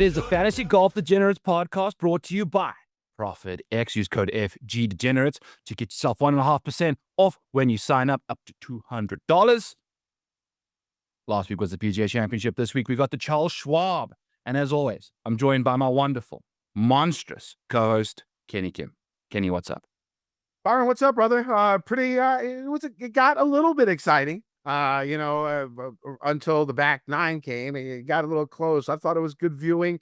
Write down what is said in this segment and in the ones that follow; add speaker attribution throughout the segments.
Speaker 1: is the Fantasy Golf Degenerates podcast brought to you by ProphetX. Use code FGDegenerates to get yourself 1.5% off when you sign up to $200. Last week was the PGA Championship. This week we got the Charles Schwab. And as always, I'm joined by my wonderful, monstrous co-host, Kenny Kim. Kenny, what's up?
Speaker 2: Byron, what's up, brother? It got a little bit exciting, until the back nine came. It got a little close. I thought it was good viewing.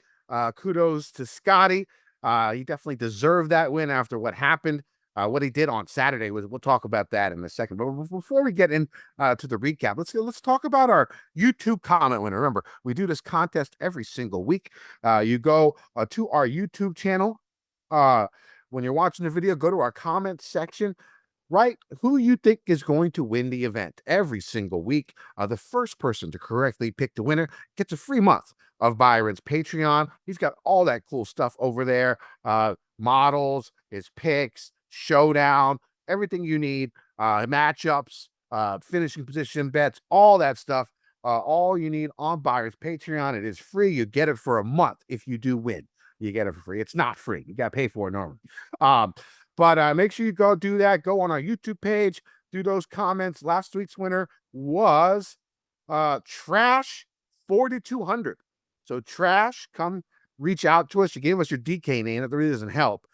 Speaker 2: Kudos to Scotty. He definitely deserved that win after what happened. What he did on Saturday we'll talk about that in a second. But before we get in to the recap, let's talk about our YouTube comment winner. Remember, we do this contest every single week. You go to our YouTube channel. When you're watching the video, go to our comment section. Write who you think is going to win the event every single week. The first person to correctly pick the winner gets a free month of Byron's Patreon. He's got all that cool stuff over there. Models, his picks, showdown, everything you need, matchups, finishing position bets, all that stuff. All you need on Byron's Patreon. It is free. You get it for a month if you do win. You get it for free. It's not free. You got to pay for it normally. But make sure you go do that. Go on our YouTube page. Do those comments. Last week's winner was Trash 4200. So Trash, come reach out to us. You gave us your DK name. That really doesn't help.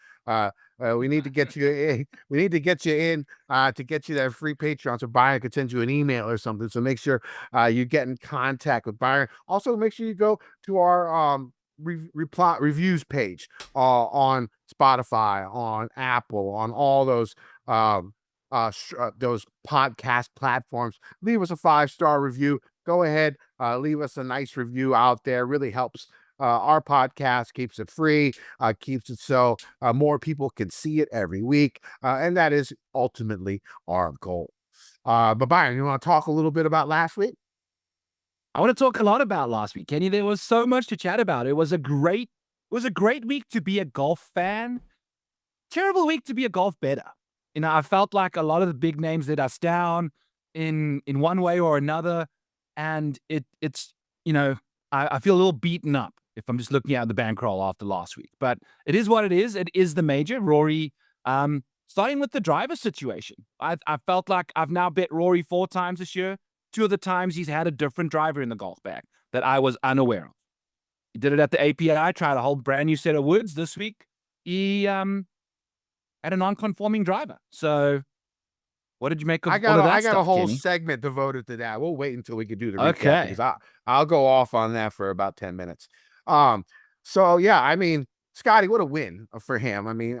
Speaker 2: We need to get you in. We need to get you in to get you that free Patreon so Byron could send you an email or something. So make sure you get in contact with Byron. Also, make sure you go to our reviews page on Spotify, on Apple, on all those podcast platforms. Leave us a 5-star review. Go ahead, leave us a nice review out there. Really helps our podcast, keeps it free, keeps it so more people can see it every week, and that is ultimately our goal. But Byron, you want to talk a little bit about last week?
Speaker 1: I want to talk a lot about last week, Kenny. There was so much to chat about. It was a great week to be a golf fan. Terrible week to be a golf bettor. You know, I felt like a lot of the big names let us down in one way or another, and it's I feel a little beaten up if I'm just looking at the bankroll after last week. But it is what it is. It is the major. Rory, starting with the driver situation. I felt like I've now bet Rory 4 times this year. 2 of the times he's had a different driver in the golf bag that I was unaware of. He did it at the API, tried a whole brand new set of woods. This week, he had a non-conforming driver. So what did you make of all of that
Speaker 2: I got
Speaker 1: stuff,
Speaker 2: a whole
Speaker 1: Kenny?
Speaker 2: segment devoted to that. We'll wait until we can do the recap.
Speaker 1: Okay.
Speaker 2: Because I'll go off on that for about 10 minutes. So yeah, I mean, Scotty, what a win for him. I mean,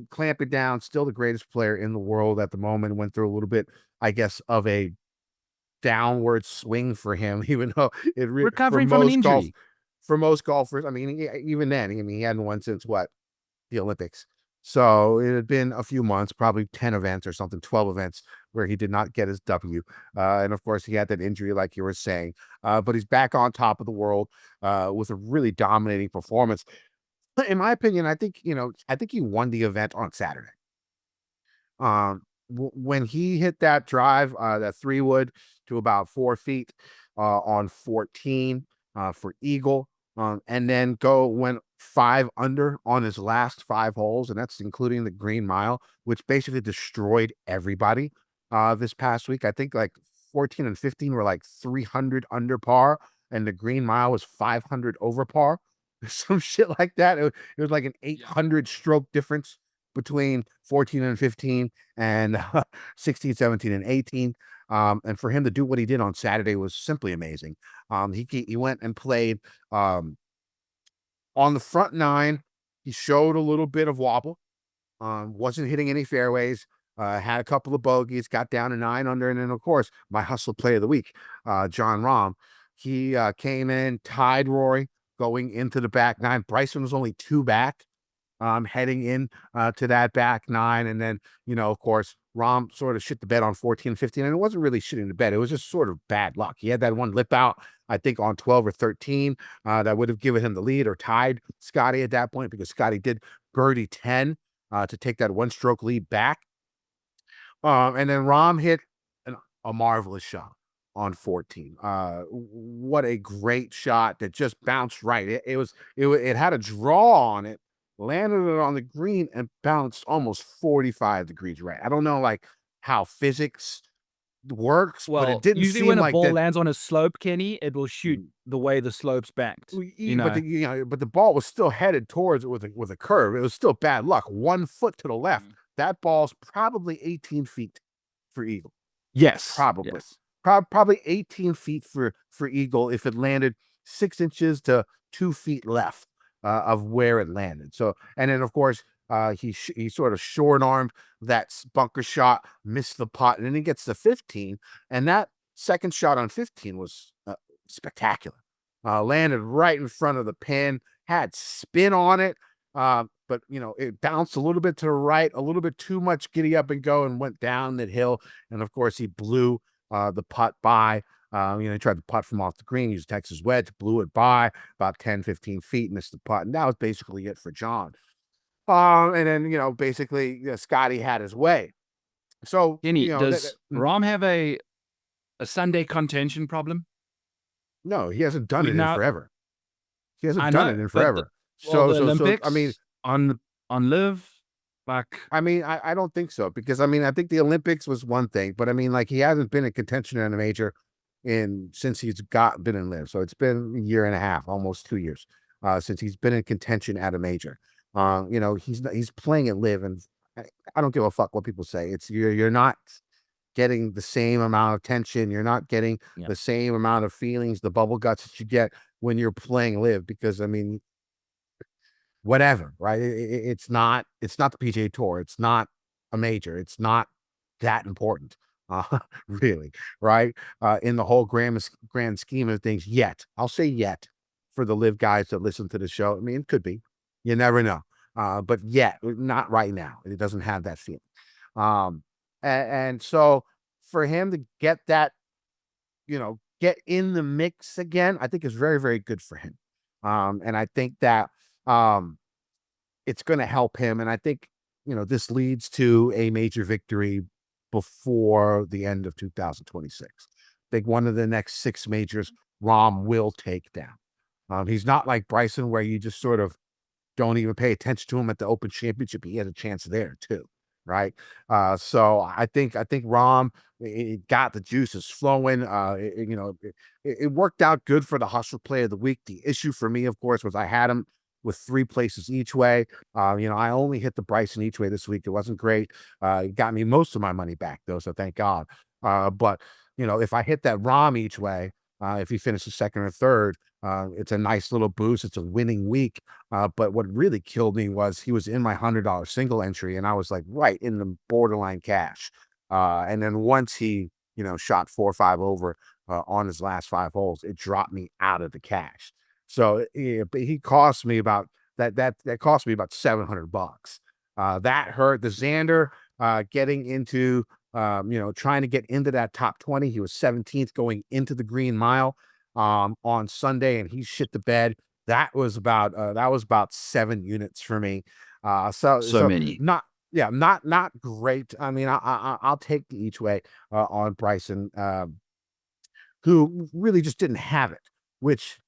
Speaker 2: clamp it down, still the greatest player in the world at the moment. Went through a little bit, I guess, of a downward swing for him, even though
Speaker 1: Recovering from an injury.
Speaker 2: For most golfers, I mean, even then, he hadn't won since the Olympics. So it had been a few months, probably 10 events or something, 12 events where he did not get his W. And of course, he had that injury, like you were saying. But he's back on top of the world with a really dominating performance. In my opinion, I think he won the event on Saturday. When he hit that drive, that 3-wood to about 4 feet on 14 for eagle, and then went 5 under on his last 5 holes, and that's including the Green Mile, which basically destroyed everybody this past week. I think like 14 and 15 were like 300 under par, and the Green Mile was 500 over par. Some shit like that. It was like an 800 stroke difference between 14 and 15 and 16, 17, and 18. And for him to do what he did on Saturday was simply amazing. He went and played on the front 9. He showed a little bit of wobble. Wasn't hitting any fairways. Had a couple of bogeys, got down to 9 under. And then, of course, my hustle play of the week, John Rahm. He came in, tied Rory going into the back 9. Bryson was only 2 back. Heading in to that back 9. And then, of course, Rahm sort of shit the bed on 14, 15. And it wasn't really shitting the bed. It was just sort of bad luck. He had that one lip out, I think, on 12 or 13 that would have given him the lead or tied Scotty at that point, because Scotty did birdie 10 to take that 1-stroke lead back. And then Rahm hit a marvelous shot on 14. What a great shot that just bounced right. It had a draw on it, landed it on the green, and bounced almost 45 degrees right. I don't know like how physics works, but it
Speaker 1: Well,
Speaker 2: didn't
Speaker 1: usually
Speaker 2: seem
Speaker 1: when a
Speaker 2: like
Speaker 1: ball
Speaker 2: that.
Speaker 1: lands on a slope, Kenny, it will shoot the way the slope's banked. You
Speaker 2: But
Speaker 1: know,
Speaker 2: but the ball was still headed towards it with a curve. It was still bad luck. 1 foot to the left. That ball's probably 18 feet for eagle.
Speaker 1: yes,
Speaker 2: Probably.
Speaker 1: yes.
Speaker 2: Probably 18 feet for eagle if it landed 6 inches to 2 feet left of where it landed. So, and then of course, he sort of short armed that bunker shot, missed the putt, and then he gets to 15. And that second shot on 15 was spectacular. Landed right in front of the pin, had spin on it. But it bounced a little bit to the right, a little bit too much giddy up and go, and went down that hill. And of course, he blew the putt by. He tried to putt from off the green, used Texas wedge, blew it by about 10, 15 feet, missed the putt. And that was basically it for John. And then, basically, Scotty had his way. So,
Speaker 1: Kenny, does Rom have a Sunday contention problem?
Speaker 2: no, he hasn't done it in
Speaker 1: Now,
Speaker 2: forever. He hasn't
Speaker 1: I
Speaker 2: done
Speaker 1: know,
Speaker 2: it in
Speaker 1: but
Speaker 2: forever.
Speaker 1: the
Speaker 2: So, I mean,
Speaker 1: Olympics on Live, like,
Speaker 2: I don't think so, because I think the Olympics was one thing, but I mean, like, he hasn't been in contention in a major since he's been in Live. So it's been a year and a half, almost 2 years, since he's been in contention at a major. He's playing at Live, and I don't give a fuck what people say. You're not getting the same amount of tension. You're not getting the same amount of feelings, the bubble guts that you get when you're playing Live, because I mean, whatever, right? It's not the PGA Tour. It's not a major. It's not that important, really, right? In the whole grand scheme of things, yet. I'll say yet for the Live guys that listen to the show. I mean, it could be. You never know. But yet, not right now. It doesn't have that feeling. And so for him to get that, get in the mix again, I think is very, very good for him. And I think that it's going to help him. And I think, this leads to a major victory before the end of 2026. I think one of the next 6 majors Rom will take down. He's not like Bryson, where you just sort of don't even pay attention to him at the Open Championship. He has a chance there too, right? So I think Rom, it got the juices flowing. It worked out good for the Hustler Play of the Week. The issue for me, of course, was I had him with 3 places each way. I only hit the Bryson each way this week. It wasn't great. It got me most of my money back though, so thank God. But if I hit that Rom each way, if he finishes second or third, it's a nice little boost. It's a winning week. But what really killed me was he was in my $100 single entry, and I was like right in the borderline cash. And then once he, shot 4 or 5 over on his last 5 holes, it dropped me out of the cash. So he cost me about that cost me about $700. That hurt. The Xander getting into trying to get into that top 20. He was 17th going into the Green Mile on Sunday, and he shit the bed. That was about 7 units for me. So
Speaker 1: many.
Speaker 2: not great. I mean, I'll take the each way on Bryson, who really just didn't have it, which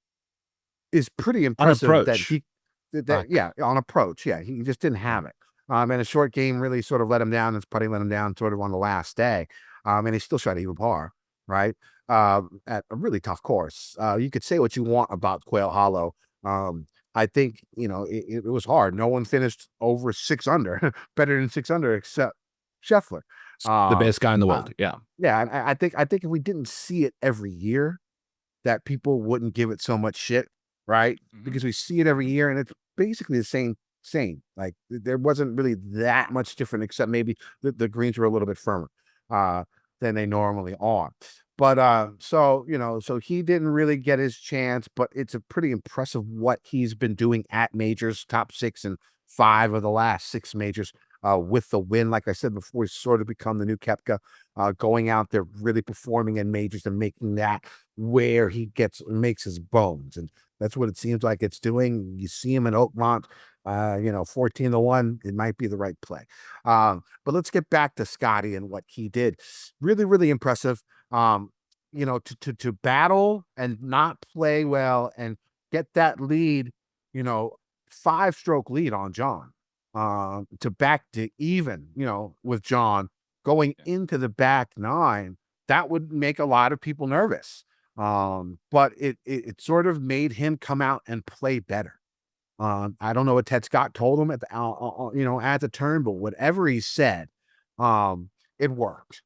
Speaker 2: is pretty impressive.
Speaker 1: On
Speaker 2: That
Speaker 1: approach.
Speaker 2: on approach, he just didn't have it. And a short game really sort of let him down. His putting let him down sort of on the last day. And he still shot even par, right? At a really tough course. You could say what you want about Quail Hollow. I think, it was hard. No one finished over 6 under, better than 6 under, except Scheffler.
Speaker 1: The best guy in the world. Yeah.
Speaker 2: Yeah. And I think if we didn't see it every year, that people wouldn't give it so much shit, right? Because we see it every year, and it's basically the same. Like, there wasn't really that much different, except maybe the greens were a little bit firmer than they normally are. But so he didn't really get his chance, but it's a pretty impressive what he's been doing at majors, top 6 and 5 of the last 6 majors. With the win, like I said before, he's sort of become the new Koepka, going out there, really performing in majors and making that where he makes his bones. And that's what it seems like it's doing. You see him in Oakmont, 14-1, it might be the right play. But let's get back to Scotty and what he did. Really, really impressive. to battle and not play well and get that lead, 5-stroke lead on John, to back to even, with John going into the back nine, that would make a lot of people nervous. But it sort of made him come out and play better. I don't know what Ted Scott told him at the turn, but whatever he said, it worked.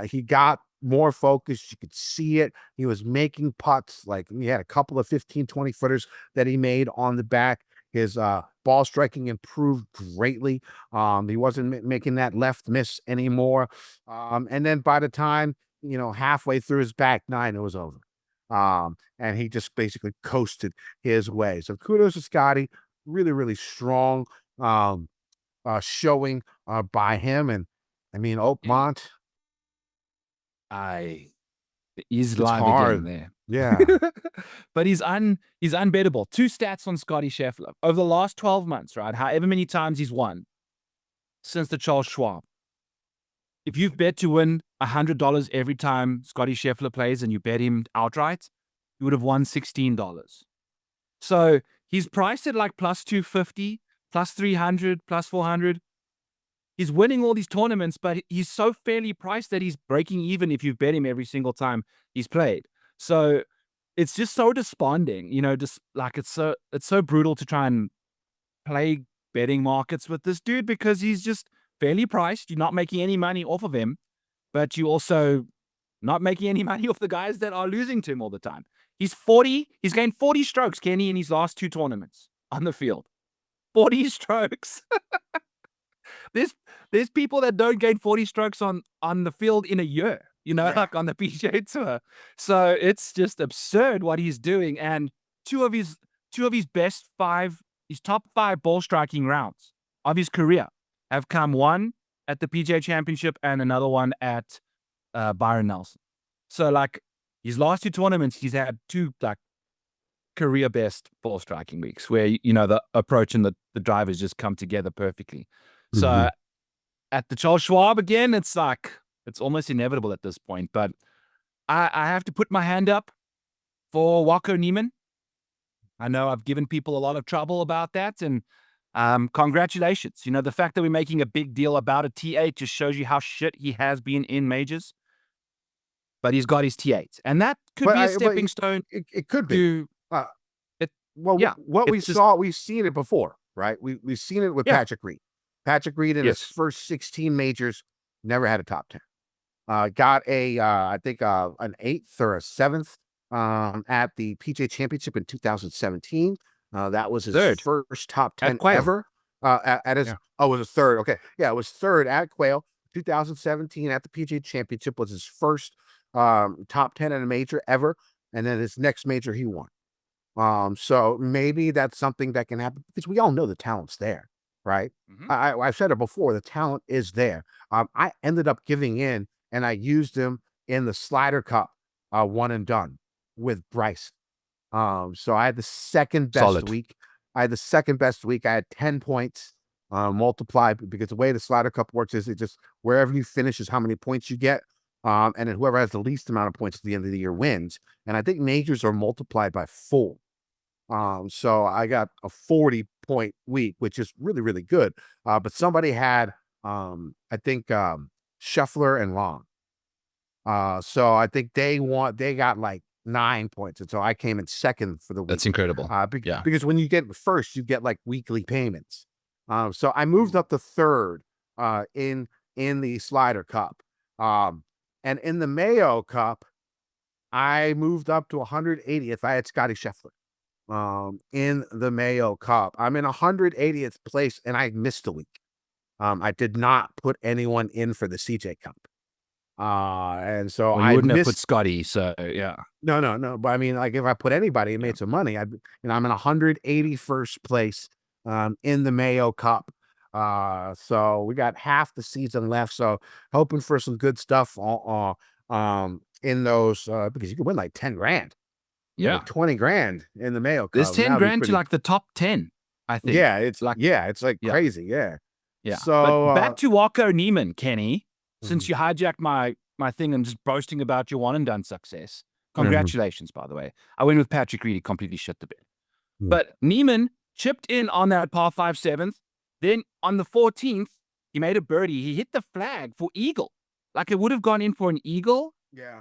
Speaker 2: He got more focused. You could see it. He was making putts. Like, he had a couple of 15, 20 footers that he made on the back. His ball striking improved greatly. He wasn't making that left miss anymore. And then by the time, halfway through his back nine, it was over. And he just basically coasted his way. So kudos to Scotty. Really, really strong showing by him. And I mean, Oakmont,
Speaker 1: he's
Speaker 2: it's
Speaker 1: live
Speaker 2: hard.
Speaker 1: again there.
Speaker 2: Yeah.
Speaker 1: But he's unbeatable. 2 stats on Scotty Scheffler over the last 12 months, right? However many times he's won since the Charles Schwab. If you've bet to win $100 every time Scotty Scheffler plays and you bet him outright, you would have won $16. So he's priced at like plus 250, plus 300, plus 400. He's winning all these tournaments, but he's so fairly priced that he's breaking even if you bet him every single time he's played. So it's just so desponding, just like it's so brutal to try and play betting markets with this dude, because he's just fairly priced. You're not making any money off of him, but you also not making any money off the guys that are losing to him all the time. He's gained 40 strokes, Kenny, in his last 2 tournaments on the field. 40 strokes. There's people that don't gain 40 strokes on the field in a year, like on the PGA Tour. So it's just absurd what he's doing. And two of his top 5 ball striking rounds of his career have come, one at the PGA Championship and another one at Byron Nelson. So like his last 2 tournaments, he's had 2 like career best ball striking weeks where, the approach and the drivers just come together perfectly. So at the Charles Schwab again, it's like, it's almost inevitable at this point, but I have to put my hand up for Waco Neiman. I know I've given people a lot of trouble about that, and congratulations. The fact that we're making a big deal about a T8 just shows you how shit he has been in majors. But he's got his T8, and that could be a stepping stone.
Speaker 2: It could be. We've seen it before, right? We've seen it with Patrick Reed. Patrick Reed in his first 16 majors never had a top 10. Got I think an 8th or a 7th at the PGA Championship in 2017. That was his first top 10 ever. It was a third. Okay, yeah, it was third at Quail. 2017 at the PGA Championship was his first top 10 in a major ever, and then his next major he won. So maybe that's something that can happen, because we all know the talent's there, right? I've said it before, the talent is there. I ended up giving in, and I used him in the Slider Cup, one and done with Bryce. So I had the second best week. I had 10 points multiplied, because the way the Slider Cup works is it just, wherever you finish is how many points you get. And then whoever has the least amount of points at the end of the year wins. And I think majors are multiplied by 4. So I got a 40-point week, which is really, really good. But somebody had, I think, Scheffler and Long. So I think they got like 9 points. And so I came in second for the week.
Speaker 1: That's incredible.
Speaker 2: Because when you get first, you get like weekly payments. So I moved up to third in the Slider Cup. And in the Mayo Cup, I moved up to 180th. I had Scotty Scheffler in the Mayo Cup. I'm in 180th place, and I missed a week. I did not put anyone in for the CJ Cup. And so
Speaker 1: I wouldn't have put Scotty. So yeah.
Speaker 2: No. But I mean, like, if I put anybody and made some money, I'm in 181st place in the Mayo Cup. So we got half the season left. So hoping for some good stuff in those, because you could win like 10 grand.
Speaker 1: Yeah.
Speaker 2: 20 grand in the Mayo Cup.
Speaker 1: There's 10 grand to like the top 10, I think.
Speaker 2: Yeah, it's like crazy. Yeah.
Speaker 1: Yeah.
Speaker 2: So
Speaker 1: but back to Waco Neiman, Kenny, since you hijacked my my thing and just boasting about your one and done success. Congratulations, by the way. I went with Patrick Reed. He completely shit the bed. But Neiman chipped in on that par 5 7th. Then on the 14th, he made a birdie. He hit the flag for eagle. Like it would have gone in for an eagle.
Speaker 2: Yeah.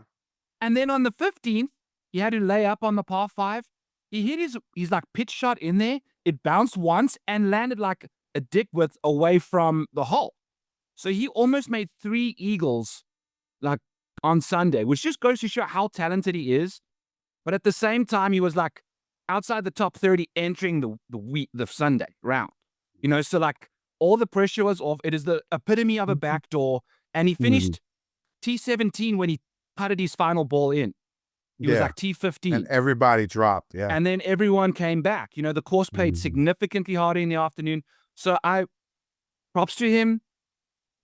Speaker 1: And then on the 15th, he had to lay up on the par 5. He hit his like pitch shot in there. It bounced once and landed like a dick width away from the hole. So he almost made 3 eagles like on Sunday, which just goes to show how talented he is. But at the same time, he was like outside the top 30 entering the Sunday round. So like all the pressure was off. It is the epitome of a backdoor. And he finished T17 when he putted his final ball in. He was like T15.
Speaker 2: And everybody dropped,
Speaker 1: And then everyone came back. The course played significantly harder in the afternoon. So props to him.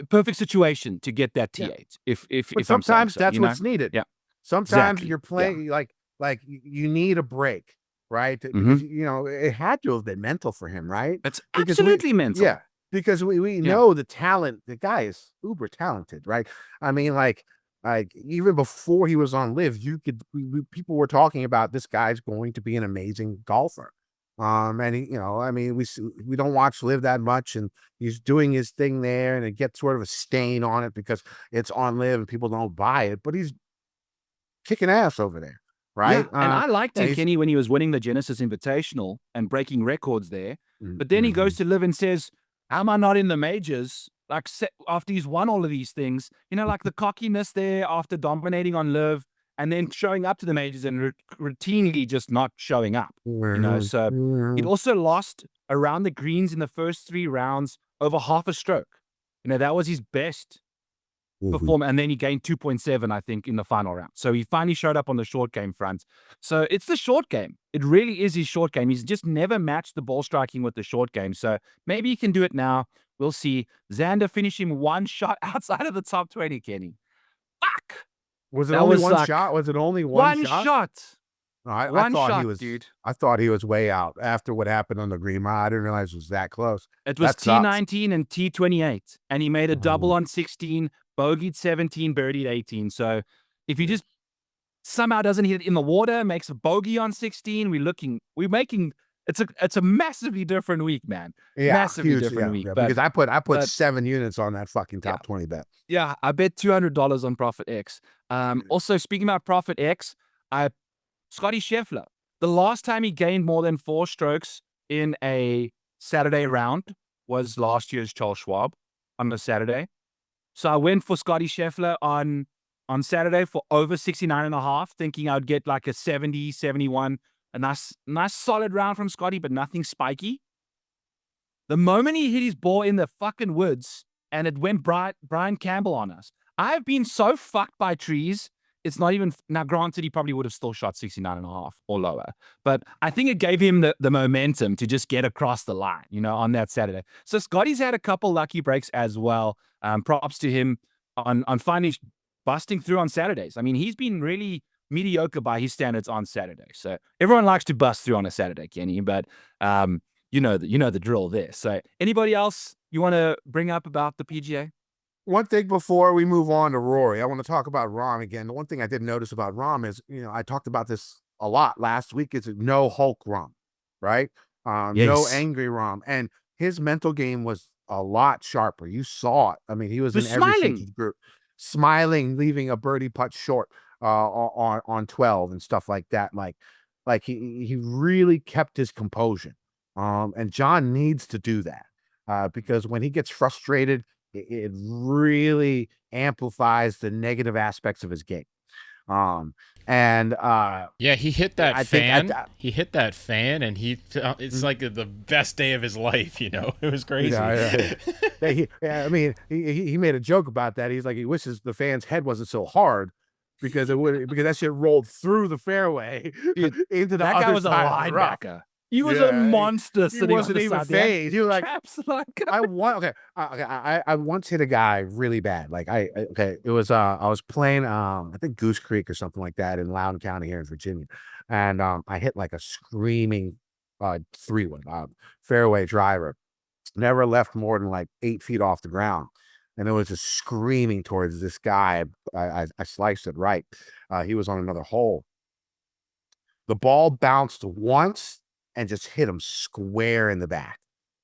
Speaker 1: Perfect situation to get that T8. If
Speaker 2: sometimes
Speaker 1: so,
Speaker 2: that's what's needed.
Speaker 1: Yeah.
Speaker 2: Sometimes you're playing like you need a break, right? Because it had to have been mental for him, right?
Speaker 1: It's absolutely mental.
Speaker 2: Yeah. Because we know the talent. The guy is uber talented, right? I mean, like even before he was on Live, people were talking about this guy's going to be an amazing golfer. And he, I mean, we don't watch Live that much, and he's doing his thing there, and it gets sort of a stain on it because it's on Live and people don't buy it, but he's kicking ass over there, right?
Speaker 1: Yeah, and I liked him, Kenny, when he was winning the Genesis Invitational and breaking records there. But then he goes to Live and says, "Am I not in the majors?" Like after he's won all of these things, like the cockiness there after dominating on Live. And then showing up to the majors and routinely just not showing up. So he'd also lost around the greens in the first 3 rounds over half a stroke. That was his best performance. And then he gained 2.7, I think, in the final round. So he finally showed up on the short game front. So it's the short game. It really is his short game. He's just never matched the ball striking with the short game. So maybe he can do it now. We'll see. Xander finishing 1 shot outside of the top 20, Kenny. Fuck!
Speaker 2: Was it only one shot? Was it only one shot? No, I thought he was, dude. I thought he was way out after what happened on the green. I didn't realize it was that close.
Speaker 1: It was T19 and T28, and he made a double on 16, bogeyed 17, birdied 18. So if he just somehow doesn't hit it in the water, makes a bogey on 16, we're making. It's a massively different week, man.
Speaker 2: Yeah,
Speaker 1: massively different week.
Speaker 2: Yeah, because I put 7 units on that fucking top 20 bet.
Speaker 1: Yeah, I bet $200 on ProphetX. Also, speaking about ProphetX, Scotty Scheffler. The last time he gained more than 4 strokes in a Saturday round was last year's Charles Schwab on the Saturday. So I went for Scotty Scheffler on Saturday for over 69.5, thinking I'd get like a 70, 71. A nice solid round from Scotty, but nothing spiky. The moment he hit his ball in the fucking woods and it went Brian Campbell on us, I've been so fucked by trees. It's not even, now granted, he probably would have still shot 69.5 or lower, but I think it gave him the momentum to just get across the line, on that Saturday. So Scotty's had a couple lucky breaks as well. Props to him on finally busting through on Saturdays. I mean, he's been really mediocre by his standards on Saturday. So everyone likes to bust through on a Saturday, Kenny, but you know the drill there. So anybody else you want to bring up about the PGA?
Speaker 2: One thing before we move on to Rory, I want to talk about Rahm again. The one thing I did notice about Rahm is, I talked about this a lot last week, is no Hulk Rahm, right? No angry Rahm. And his mental game was a lot sharper. You saw it. I mean, he was in every group, smiling, leaving a birdie putt short on 12 and stuff like that. Like he really kept his composure. And John needs to do that because when he gets frustrated, it really amplifies the negative aspects of his game.
Speaker 3: Yeah, he hit that fan. He hit that fan, and it's like the best day of his life. It was crazy.
Speaker 2: I mean, he made a joke about that. He's like, he wishes the fan's head wasn't so hard because that shit rolled through the fairway into the
Speaker 1: that
Speaker 2: other
Speaker 1: guy was
Speaker 2: side
Speaker 1: a linebacker. He was a monster sitting
Speaker 2: he wasn't even phased. He was like, I once hit a guy really bad. Like it was I was playing I think Goose Creek or something like that in Loudoun County here in Virginia, and I hit like a screaming 3-wood fairway driver, never left more than like 8 feet off the ground. and it was just screaming towards this guy. I sliced it right. He was on another hole. The ball bounced once and just hit him square in the back,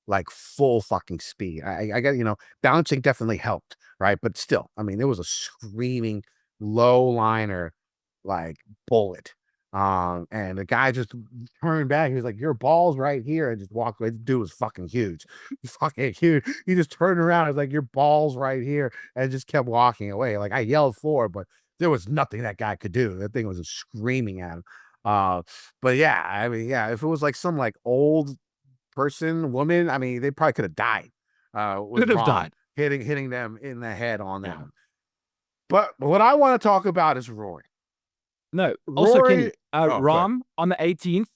Speaker 2: like full fucking speed. I got, bouncing definitely helped, right? But still, I mean, it was a screaming low liner, like bullet. And the guy just turned back. He was like, "Your ball's right here," and just walked away. The dude was fucking huge, fucking huge. He just turned around. He was like, "Your ball's right here," and just kept walking away. Like I yelled for, but there was nothing that guy could do. That thing was just screaming at him. But yeah, I mean, yeah, if it was like some like old person, woman, I mean, they probably could have died. With
Speaker 1: Could have
Speaker 2: Rom
Speaker 1: died.
Speaker 2: hitting them in the head on that one. But what I want to talk about is Rory.
Speaker 1: No, also Kenny,
Speaker 2: Rory,
Speaker 1: Rom on the 18th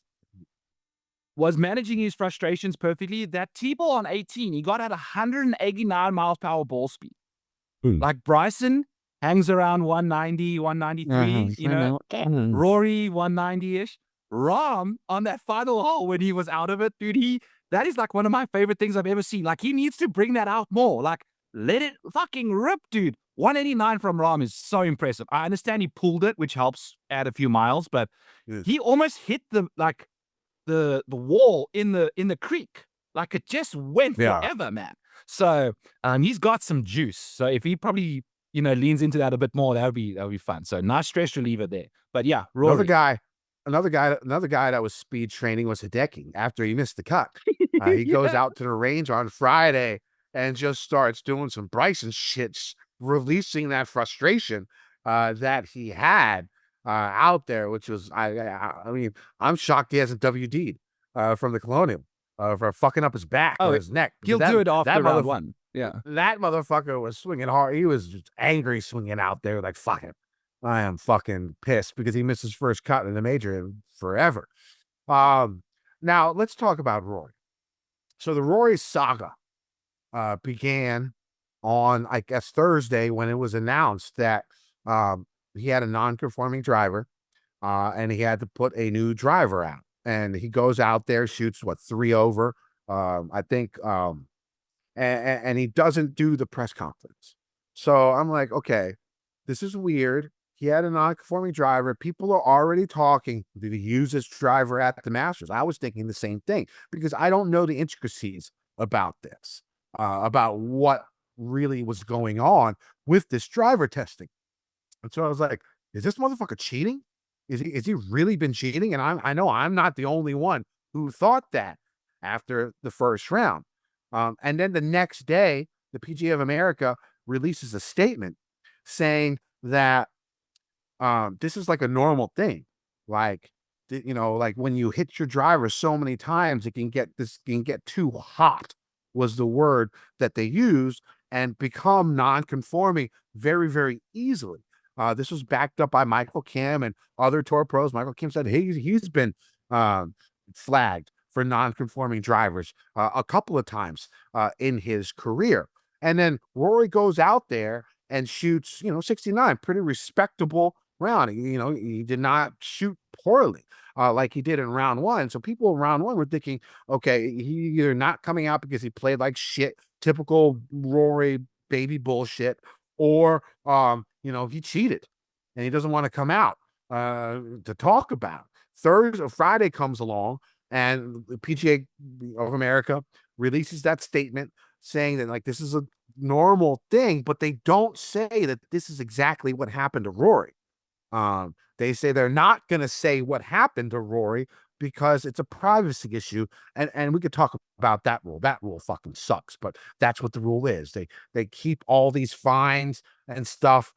Speaker 1: was managing his frustrations perfectly. That T-ball on 18, he got at 189 miles per hour ball speed. Like Bryson hangs around 190, 193, you know, Rory 190-ish. Rom on that final hole when he was out of it, dude, that is like one of my favorite things I've ever seen. Like he needs to bring that out more. Like let it fucking rip, dude. 189 from Rom is so impressive. I understand he pulled it, which helps add a few miles, but he almost hit the wall in the creek. Like it just went forever, man. So he's got some juice. So if he probably leans into that a bit more, that would be fun. So nice stress reliever there. But yeah, Rory.
Speaker 2: Another guy that was speed training was Hideki after he missed the cut. He goes out to the range on Friday and just starts doing some Bryson shit, releasing that frustration that he had out there, which was, I mean, I'm shocked he hasn't WD'd from the Colonial for fucking up his back or his neck.
Speaker 1: He'll do it after round one. Yeah.
Speaker 2: That motherfucker was swinging hard. He was just angry swinging out there like, fuck him. I am fucking pissed because he missed his first cut in the major in forever. Now let's talk about Rory. So the Rory saga began on, I guess, Thursday when it was announced that he had a non-conforming driver and he had to put a new driver out. And he goes out there, shoots 3 over, I think, and he doesn't do the press conference. So I'm like, okay, this is weird. He had a non-conforming driver. People are already talking. Did he use this driver at the Masters? I was thinking the same thing because I don't know the intricacies about this, about what really was going on with this driver testing. And so I was like, is this motherfucker cheating? Is he really been cheating? And I know I'm not the only one who thought that after the first round. And then the next day, the PGA of America releases a statement saying that this is like a normal thing. Like, like when you hit your driver so many times, it can get too hot was the word that they used and become non-conforming very, very easily. This was backed up by Michael Kim and other tour pros. Michael Kim said he's been flagged for non-conforming drivers a couple of times in his career. And then Rory goes out there and shoots, 69, pretty respectable round. He did not shoot poorly like he did in round one. So people in round one were thinking, okay, he either not coming out because he played like shit, typical Rory baby bullshit, or he cheated and he doesn't want to come out to talk about it. Friday comes along and the PGA of America releases that statement saying that like this is a normal thing, but they don't say that this is exactly what happened to Rory. They say they're not going to say what happened to Rory because it's a privacy issue, and we could talk about that rule. That rule fucking sucks, but that's what the rule is. They keep all these fines and stuff,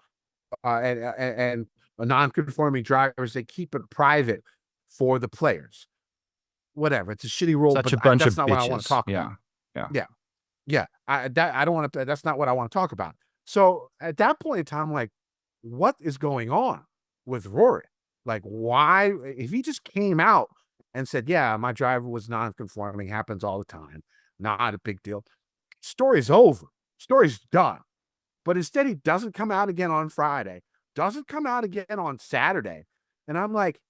Speaker 2: and non-conforming drivers. They keep it private for the players. Whatever, it's a shitty rule.
Speaker 1: Such a bunch
Speaker 2: that's
Speaker 1: of
Speaker 2: not
Speaker 1: bitches.
Speaker 2: What I want to talk about. Yeah. I don't want to. That's not what I want to talk about. So at that point in time, I'm like, what is going on with Rory? Like, why? If he just came out and said, "Yeah, my driver was non-conforming, happens all the time, not a big deal," story's over. Story's done. But instead, he doesn't come out again on Friday. Doesn't come out again on Saturday, and I'm like,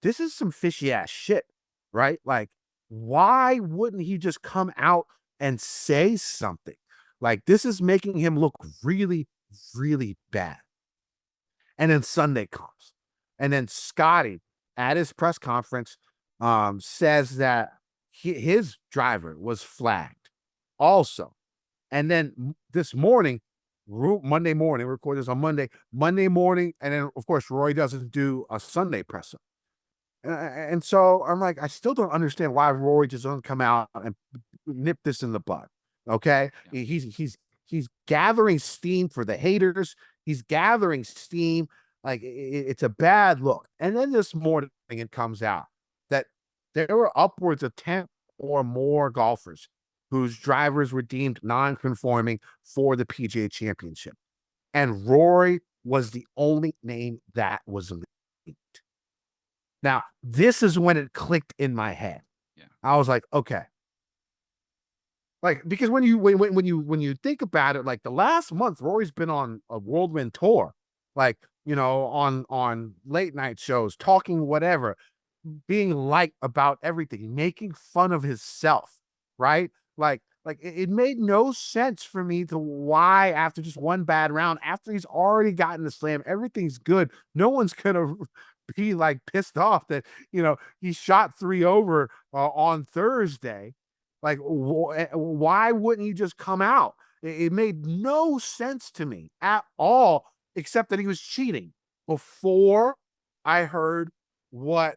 Speaker 2: this is some fishy ass shit, right? Like, why wouldn't he just come out and say something? Like, this is making him look really, really bad. And then Sunday comes. And then Scotty, at his press conference, says that his driver was flagged also. And then this morning, Monday morning, we record this on Monday morning, and then, of course, Rory doesn't do a Sunday presser. And so I'm like, I still don't understand why Rory just doesn't come out and nip this in the bud. Okay, yeah. He's gathering steam for the haters. He's gathering steam. Like, it's a bad look. And then this morning it comes out that there were upwards of 10 or more golfers whose drivers were deemed non-conforming for the PGA Championship, and Rory was the only name that was leaked. Now, this is when it clicked in my head. Yeah. I was like, okay. Like, because when you think about it, like, the last month, Rory's been on a whirlwind tour, like, you know, on late night shows, talking whatever, being light about everything, making fun of himself, right? Like it made no sense for me to why, after just one bad round, after he's already gotten the slam, everything's good. No one's gonna be like pissed off that, you know, he shot 3 over on Thursday. Like, why wouldn't he just come out? It made no sense to me at all, except that he was cheating before I heard what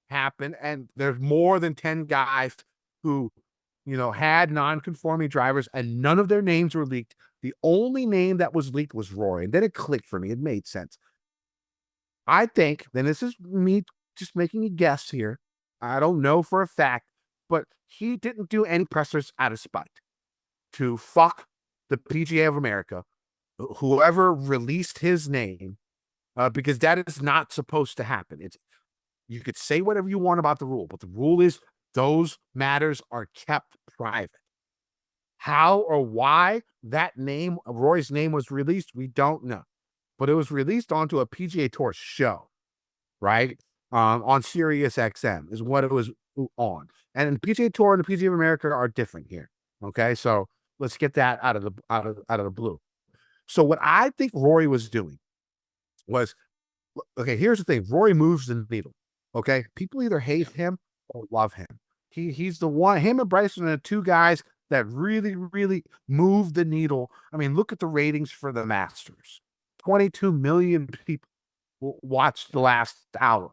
Speaker 2: happened. And there's more than 10 guys who, you know, had non-conforming drivers, and none of their names were leaked. The only name that was leaked was Rory. And then it clicked for me. It made sense. I think, then this is me just making a guess here, I don't know for a fact, but he didn't do any pressers out of spite to fuck the PGA of America, whoever released his name, because that is not supposed to happen. You could say whatever you want about the rule, but the rule is those matters are kept private. How or why that name, Rory's name, was released, we don't know. But it was released onto a PGA Tour show, right? On Sirius XM is what it was on. And the PGA Tour and the PGA of America are different here. Okay, so let's get that out of the blue. So what I think Rory was doing was, okay, here's the thing. Rory moves the needle. Okay, people either hate him or love him. He's the one. Him and Bryson are the two guys that really, really move the needle. I mean, look at the ratings for the Masters. 22 million people watched the last hour,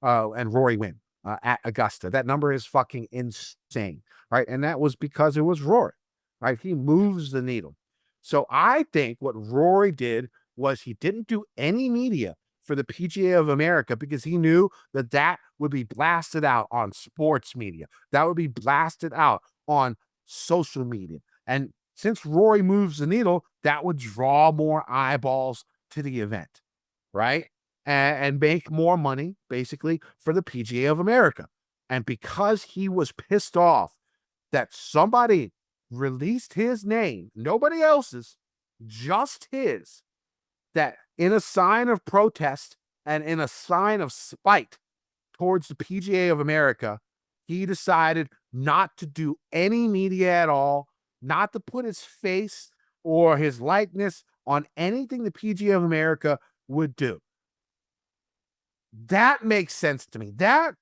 Speaker 2: and Rory win at Augusta. That number is fucking insane, right? And that was because it was Rory, right? He moves the needle. So I think what Rory did was he didn't do any media for the PGA of America because he knew that that would be blasted out on sports media. That would be blasted out on social media. And since Rory moves the needle, that would draw more eyeballs to the event, right? And make more money, basically, for the PGA of America. And because he was pissed off that somebody released his name, nobody else's, just his, that in a sign of protest and in a sign of spite towards the PGA of America, he decided not to do any media at all, not to put his face or his likeness on anything the PGA of America would do. That makes sense to me. That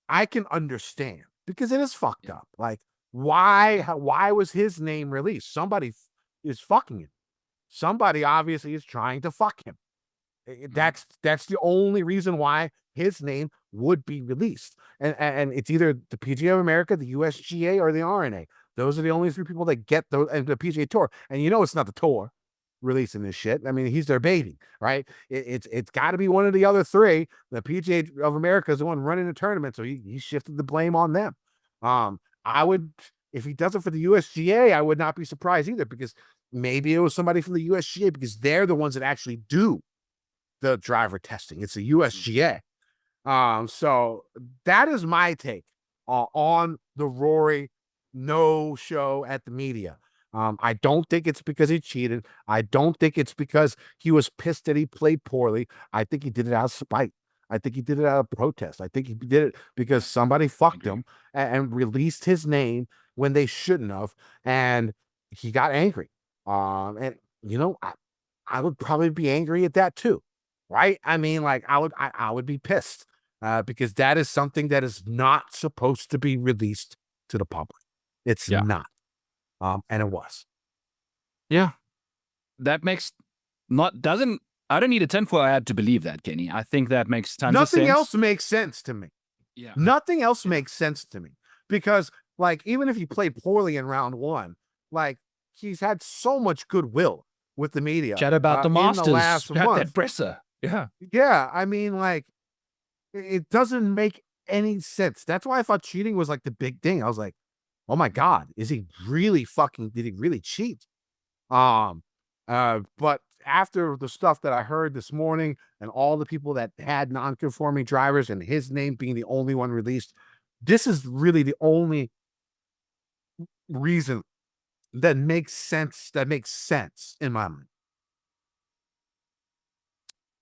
Speaker 2: I can understand because it is fucked up. Like, why was his name released? Somebody is fucking him. Somebody obviously is trying to fuck him. That's the only reason why his name would be released. And it's either the PGA of America, the USGA, or the RNA. Those are the only three people that get those, and the PGA Tour. And you know it's not the tour releasing this shit. I mean, he's their baby, right? It's got to be one of the other three. The PGA of America is the one running the tournament, so he shifted the blame on them. I would, if he does it for the USGA, I would not be surprised either, because maybe it was somebody from the USGA, because they're the ones that actually do the driver testing. It's the USGA. So that is my take on the Rory no show at the media. I don't think it's because he cheated. I don't think it's because he was pissed that he played poorly. I think he did it out of spite. I think he did it out of protest. I think he did it because somebody fucked him and released his name when they shouldn't have. And he got angry. And I would probably be angry at that too, right? I mean, like I would be pissed because that is something that is not supposed to be released to the public. It's not, and it was.
Speaker 1: Yeah, that makes doesn't. I don't need a tinfoil ad to believe that, Kenny. I think that makes tons of sense.
Speaker 2: Nothing else makes sense to me.
Speaker 1: Yeah,
Speaker 2: nothing else makes sense to me because, like, even if he played poorly in round one, like he's had so much goodwill with the media.
Speaker 1: Chat about the Masters
Speaker 2: in the last month.
Speaker 1: That presser.
Speaker 2: Yeah. I mean, like, it doesn't make any sense. That's why I thought cheating was like the big thing. I was like, oh my God, did he really cheat? But after the stuff that I heard this morning and all the people that had non-conforming drivers and his name being the only one released, this is really the only reason that makes sense in my mind.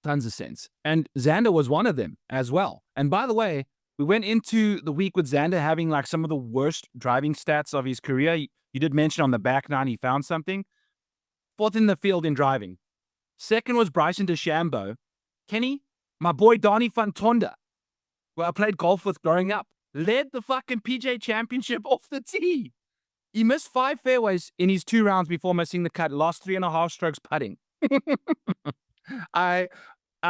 Speaker 1: Tons of sense. And Xander was one of them as well. And by the way, we went into the week with Xander having like some of the worst driving stats of his career. You did mention on the back nine he found something. 4th in the field in driving. 2nd was Bryson DeChambeau. Kenny, my boy Donnie Fantonda, who I played golf with growing up, led the fucking PGA Championship off the tee. He missed 5 fairways in his 2 rounds before missing the cut. Lost 3.5 strokes putting. I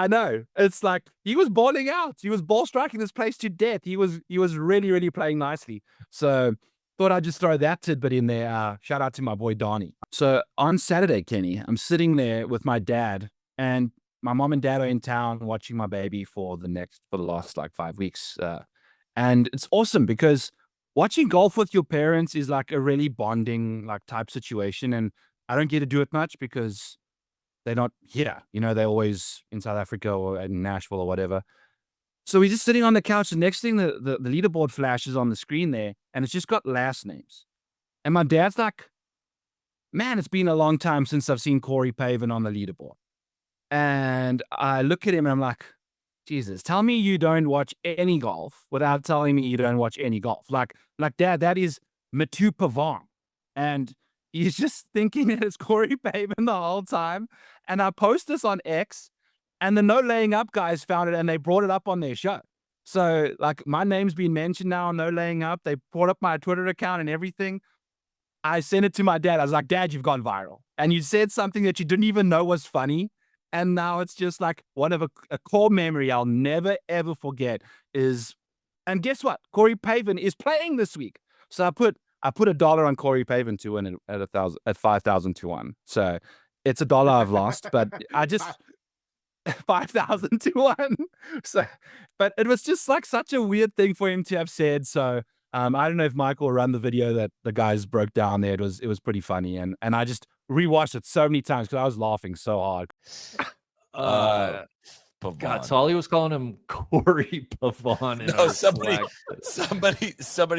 Speaker 1: know. It's like he was balling out. He was ball striking this place to death. He was really, really playing nicely. So thought I'd just throw that tidbit in there. Shout out to my boy Donnie. So on Saturday, Kenny, I'm sitting there with my dad, and my mom and dad are in town watching my baby for the last like 5 weeks. And it's awesome because watching golf with your parents is like a really bonding like type situation. And I don't get to do it much because they're not here. They're always in South Africa or in Nashville or whatever. So we're just sitting on the couch. The next thing, the leaderboard flashes on the screen there, and it's just got last names. And my dad's like, man, it's been a long time since I've seen Corey Pavin on the leaderboard. And I look at him and I'm like, Jesus, tell me you don't watch any golf without telling me you don't watch any golf. Like Dad, that is Matu Pavan. And he's just thinking that it's Corey Pavin the whole time. And I post this on X, and the No Laying Up guys found it and they brought it up on their show. So like my name's been mentioned now on No Laying Up. They brought up my Twitter account and everything. I sent it to my dad. I was like, Dad, you've gone viral. And you said something that you didn't even know was funny. And now it's just like one of a core memory I'll never, ever forget is, and guess what? Corey Pavin is playing this week. So I put $1 on Corey Pavin to win at 5,000 to 1. So it's $1 I've lost, but I just 5,000 to 1. So, but it was just like such a weird thing for him to have said. So I don't know if Michael will run the video that the guys broke down there. It was pretty funny, and I just rewatched it so many times because I was laughing so hard.
Speaker 4: God, Solly was calling him Corey Pavon.
Speaker 5: No, somebody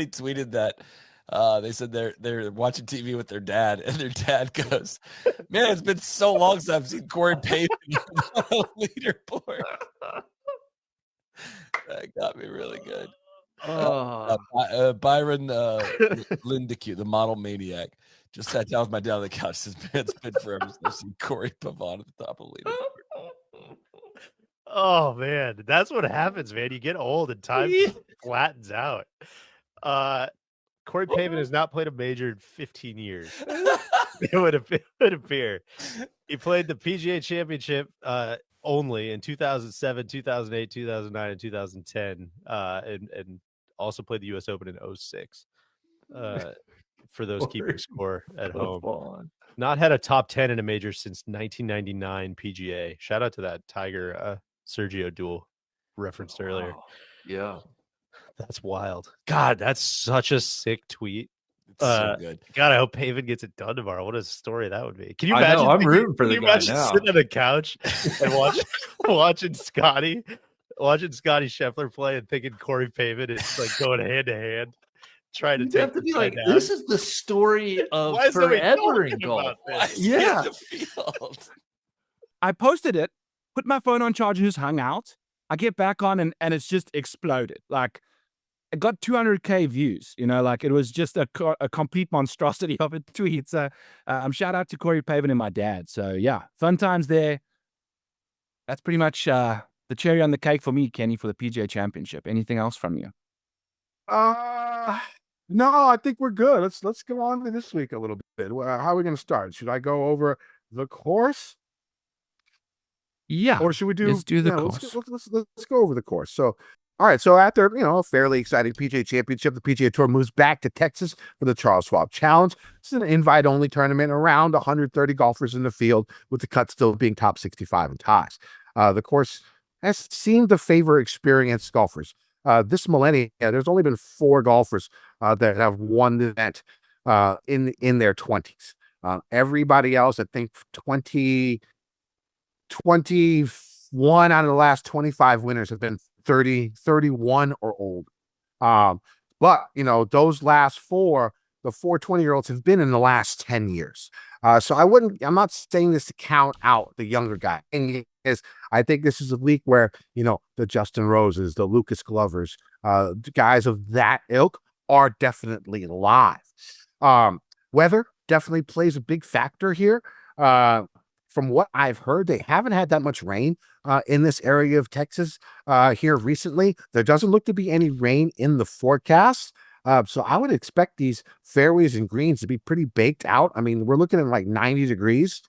Speaker 5: tweeted that. They said they're watching TV with their dad, and their dad goes, "Man, it's been so long since I've seen Corey Pavin on a leaderboard." That got me really good. Byron Lindeque, the model maniac, just sat down with my dad on the couch. Says, "Man, it's been forever since I've seen Corey Pavon at the top of the leaderboard."
Speaker 6: Oh man, that's what happens, man. You get old and time flattens out. Corey Pavin has not played a major in 15 years. It would appear. He played the PGA Championship only in 2007, 2008, 2009, and 2010, and also played the U.S. Open in 2006 for those keeping score at home. Not had a top 10 in a major since 1999 PGA. Shout out to that Tiger Sergio duel referenced earlier.
Speaker 4: Yeah.
Speaker 6: That's wild. God, that's such a sick tweet.
Speaker 5: It's so good.
Speaker 6: God, I hope Pavin gets it done tomorrow. What a story that would be. Can you imagine?
Speaker 4: I'm rooting for the guy now.
Speaker 6: Sitting on the couch and watching Scotty Scheffler play and thinking Corey Pavin is like going hand to hand, trying to
Speaker 4: You'd
Speaker 6: take
Speaker 4: have to be like,
Speaker 6: down.
Speaker 4: this is the story of
Speaker 6: Why is nobody
Speaker 4: forever in
Speaker 6: talking
Speaker 4: golf.
Speaker 6: about this?
Speaker 4: Yeah.
Speaker 5: The field.
Speaker 1: I posted it, put my phone on charge, and just hung out. I get back on and it's just exploded. Like it got 200K views. Like it was just a complete monstrosity of a tweet. So shout out to Corey Pavin and my dad. So yeah, fun times there. That's pretty much the cherry on the cake for me, Kenny, for the PGA Championship. Anything else from you?
Speaker 2: No, I think we're good. Let's go on to this week a little bit. How are we going to start? Should I go over the course?
Speaker 1: Yeah.
Speaker 2: Or should we do?
Speaker 1: Let's do the course.
Speaker 2: Let's go over the course. So, all right. So after a fairly exciting PGA Championship, the PGA Tour moves back to Texas for the Charles Schwab Challenge. This is an invite-only tournament, around 130 golfers in the field, with the cut still being top 65 in ties. The course has seemed to favor experienced golfers. This millennium, there's only been 4 golfers that have won the event in their 20s. Everybody else, I think 21 out of the last 25 winners have been 30, 31 or older. But those last 4, the 4 20-year-olds have been in the last 10 years. So I'm not saying this to count out the younger guy. And I think this is a week where, the Justin Roses, the Lucas Glovers, guys of that ilk are definitely live. Weather definitely plays a big factor here. From what I've heard, they haven't had that much rain in this area of Texas here recently. There doesn't look to be any rain in the forecast. So I would expect these fairways and greens to be pretty baked out. I mean, we're looking at like 90 degrees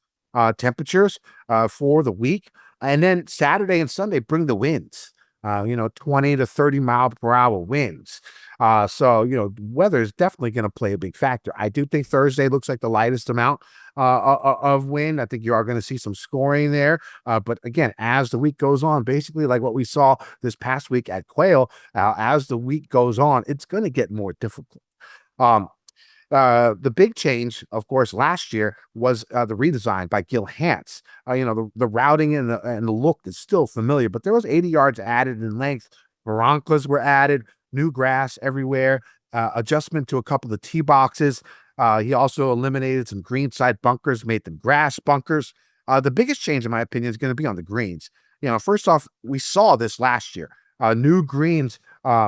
Speaker 2: temperatures for the week. And then Saturday and Sunday bring the winds, 20 to 30 mile per hour winds. So, weather is definitely going to play a big factor. I do think Thursday looks like the lightest amount of wind. I think you are going to see some scoring there. But again, as the week goes on, basically like what we saw this past week at Quail, as the week goes on, it's going to get more difficult. The big change, of course, last year was the redesign by Gil Hanse. The routing and the look is still familiar, but there was 80 yards added in length. Barrancas were added, new grass everywhere, adjustment to a couple of tee boxes. He also eliminated some greenside bunkers, made them grass bunkers. The biggest change, in my opinion, is going to be on the greens. First off, we saw this last year. New greens,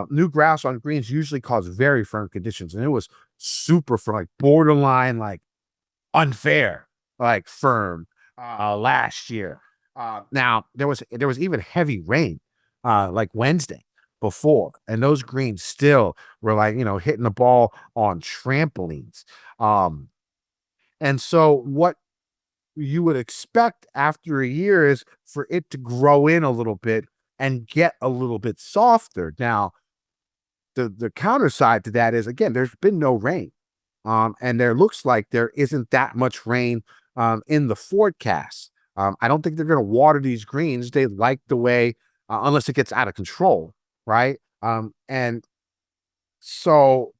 Speaker 2: new grass on greens usually cause very firm conditions, and it was super firm, like borderline, like unfair, like firm last year. Now there was even heavy rain like Wednesday before, and those greens still were like hitting the ball on trampolines. And so what you would expect after a year is for it to grow in a little bit and get a little bit softer. Now, the counter side to that is, again, there's been no rain. And there looks like there isn't that much rain in the forecast. I don't think they're going to water these greens. They like the way, unless it gets out of control, right? And so,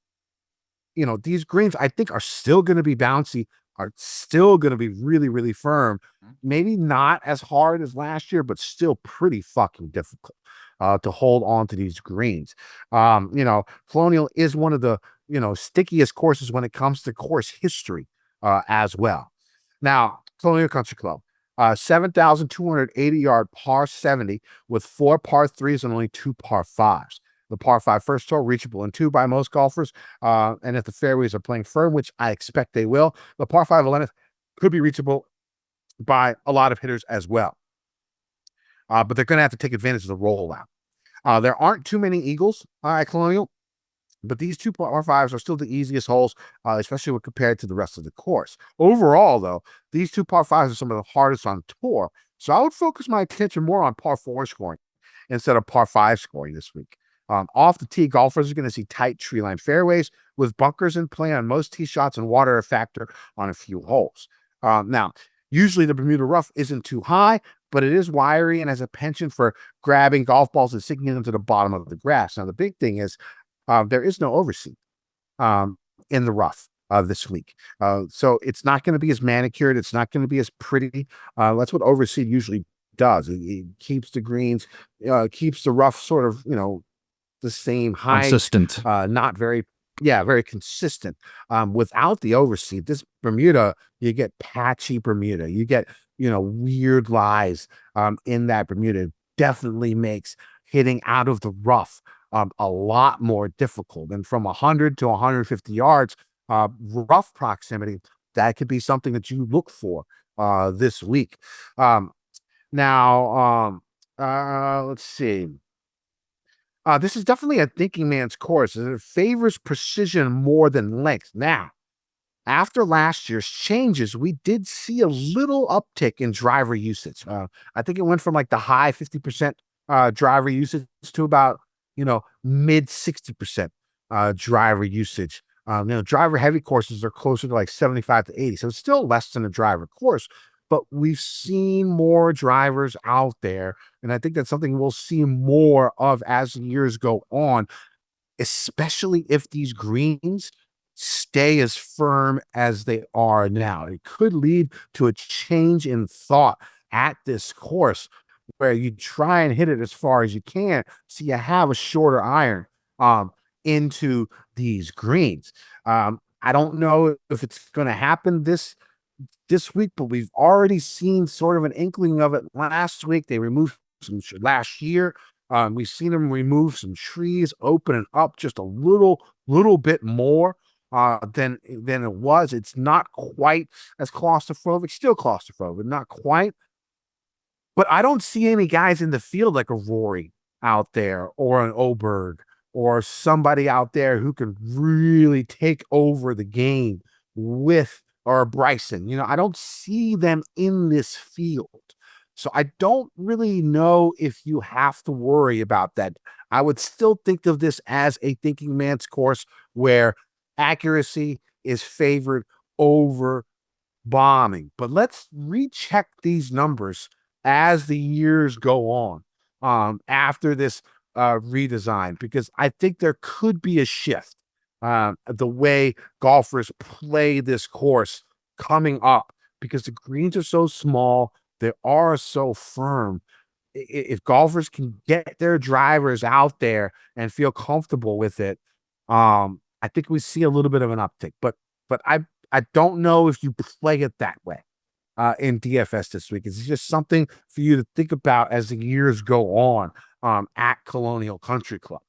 Speaker 2: these greens, I think, are still going to be bouncy, are still going to be really, really firm. Maybe not as hard as last year, but still pretty fucking difficult to hold on to these greens. Colonial is one of the, stickiest courses when it comes to course history as well. Now, Colonial Country Club, 7,280 yard par 70 with 4 par 3s and only 2 par 5s. The par 5 first hole reachable in 2 by most golfers. And if the fairways are playing firm, which I expect they will, the par 5 11th could be reachable by a lot of hitters as well. But they're going to have to take advantage of the rollout. There aren't too many eagles at Colonial, but these 2 par 5s are still the easiest holes, especially when compared to the rest of the course. Overall, though, these 2 par 5s are some of the hardest on tour. So I would focus my attention more on par 4 scoring instead of par 5 scoring this week. Off the tee, golfers are going to see tight tree-line fairways with bunkers in play on most tee shots and water a factor on a few holes. Now, usually the Bermuda rough isn't too high, but it is wiry and has a penchant for grabbing golf balls and sinking them to the bottom of the grass. Now, the big thing is there is no overseat in the rough this week. So it's not going to be as manicured. It's not going to be as pretty. That's what overseat usually does. It keeps the greens, keeps the rough sort of, the same height.
Speaker 1: Consistent.
Speaker 2: Not very, very consistent. Without the overseat, this Bermuda, you get patchy Bermuda. You get, weird lies in that Bermuda. It definitely makes hitting out of the rough a lot more difficult. And from 100 to 150 yards, rough proximity, that could be something that you look for this week. Let's see. This is definitely a thinking man's course. It favors precision more than length. Now, after last year's changes, we did see a little uptick in driver usage. I think it went from like the high 50% driver usage to about, mid 60% driver usage. Driver heavy courses are closer to like 75 to 80. So it's still less than a driver course, but we've seen more drivers out there. And I think that's something we'll see more of as the years go on, especially if these greens stay as firm as they are now. It could lead to a change in thought at this course where you try and hit it as far as you can so you have a shorter iron into these greens. I don't know if it's going to happen this week, but we've already seen sort of an inkling of it last week. They removed some last year. We've seen them remove some trees, opening up just a little bit more than it was. It's not quite as claustrophobic, still claustrophobic, not quite. But I don't see any guys in the field like a Rory out there or an Oberg or somebody out there who can really take over the game or Bryson. I don't see them in this field. So I don't really know if you have to worry about that. I would still think of this as a thinking man's course where accuracy is favored over bombing. But let's recheck these numbers as the years go on after this redesign, because I think there could be a shift the way golfers play this course coming up, because the greens are so small, they are so firm. If golfers can get their drivers out there and feel comfortable with it, I think we see a little bit of an uptick. But I don't know if you play it that way in DFS this week. It's just something for you to think about as the years go on at Colonial Country Club.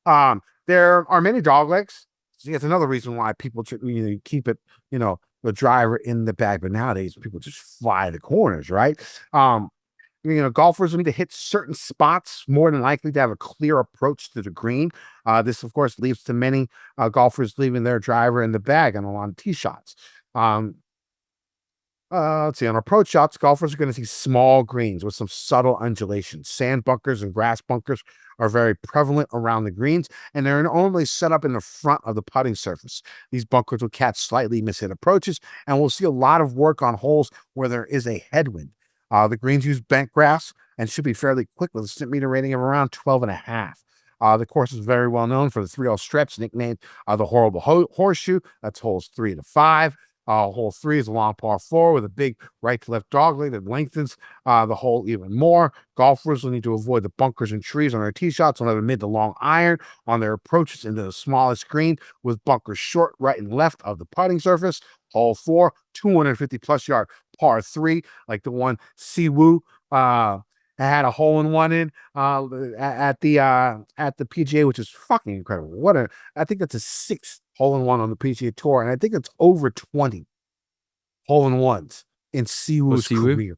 Speaker 2: There are many dog legs. See, that's another reason why people keep it, the driver in the bag. But nowadays, people just fly the corners, right? Golfers will need to hit certain spots more than likely to have a clear approach to the green. This, of course, leads to many golfers leaving their driver in the bag on a lot of tee shots. Let's see. On approach shots, golfers are going to see small greens with some subtle undulations. Sand bunkers and grass bunkers are very prevalent around the greens, and they're normally set up in the front of the putting surface. These bunkers will catch slightly mishit approaches, and we'll see a lot of work on holes where there is a headwind. The greens use bent grass and should be fairly quick with a snip meter rating of around 12.5. The course is very well known for the 3-hole stretch, nicknamed the Horrible Horseshoe. That's holes 3 to 5. Hole 3 is a long par 4 with a big right to left dogleg that lengthens the hole even more. Golfers will need to avoid the bunkers and trees on their tee shots. They'll have a mid to long iron on their approaches into the smallest green with bunkers short, right, and left of the putting surface. Hole 4, 250 plus yard par 3, like the one Siwoo had a hole in one in at the PGA, which is fucking incredible. I think that's a 6th hole in one on the PGA Tour, and I think it's over 20 hole in ones in Siwoo's career.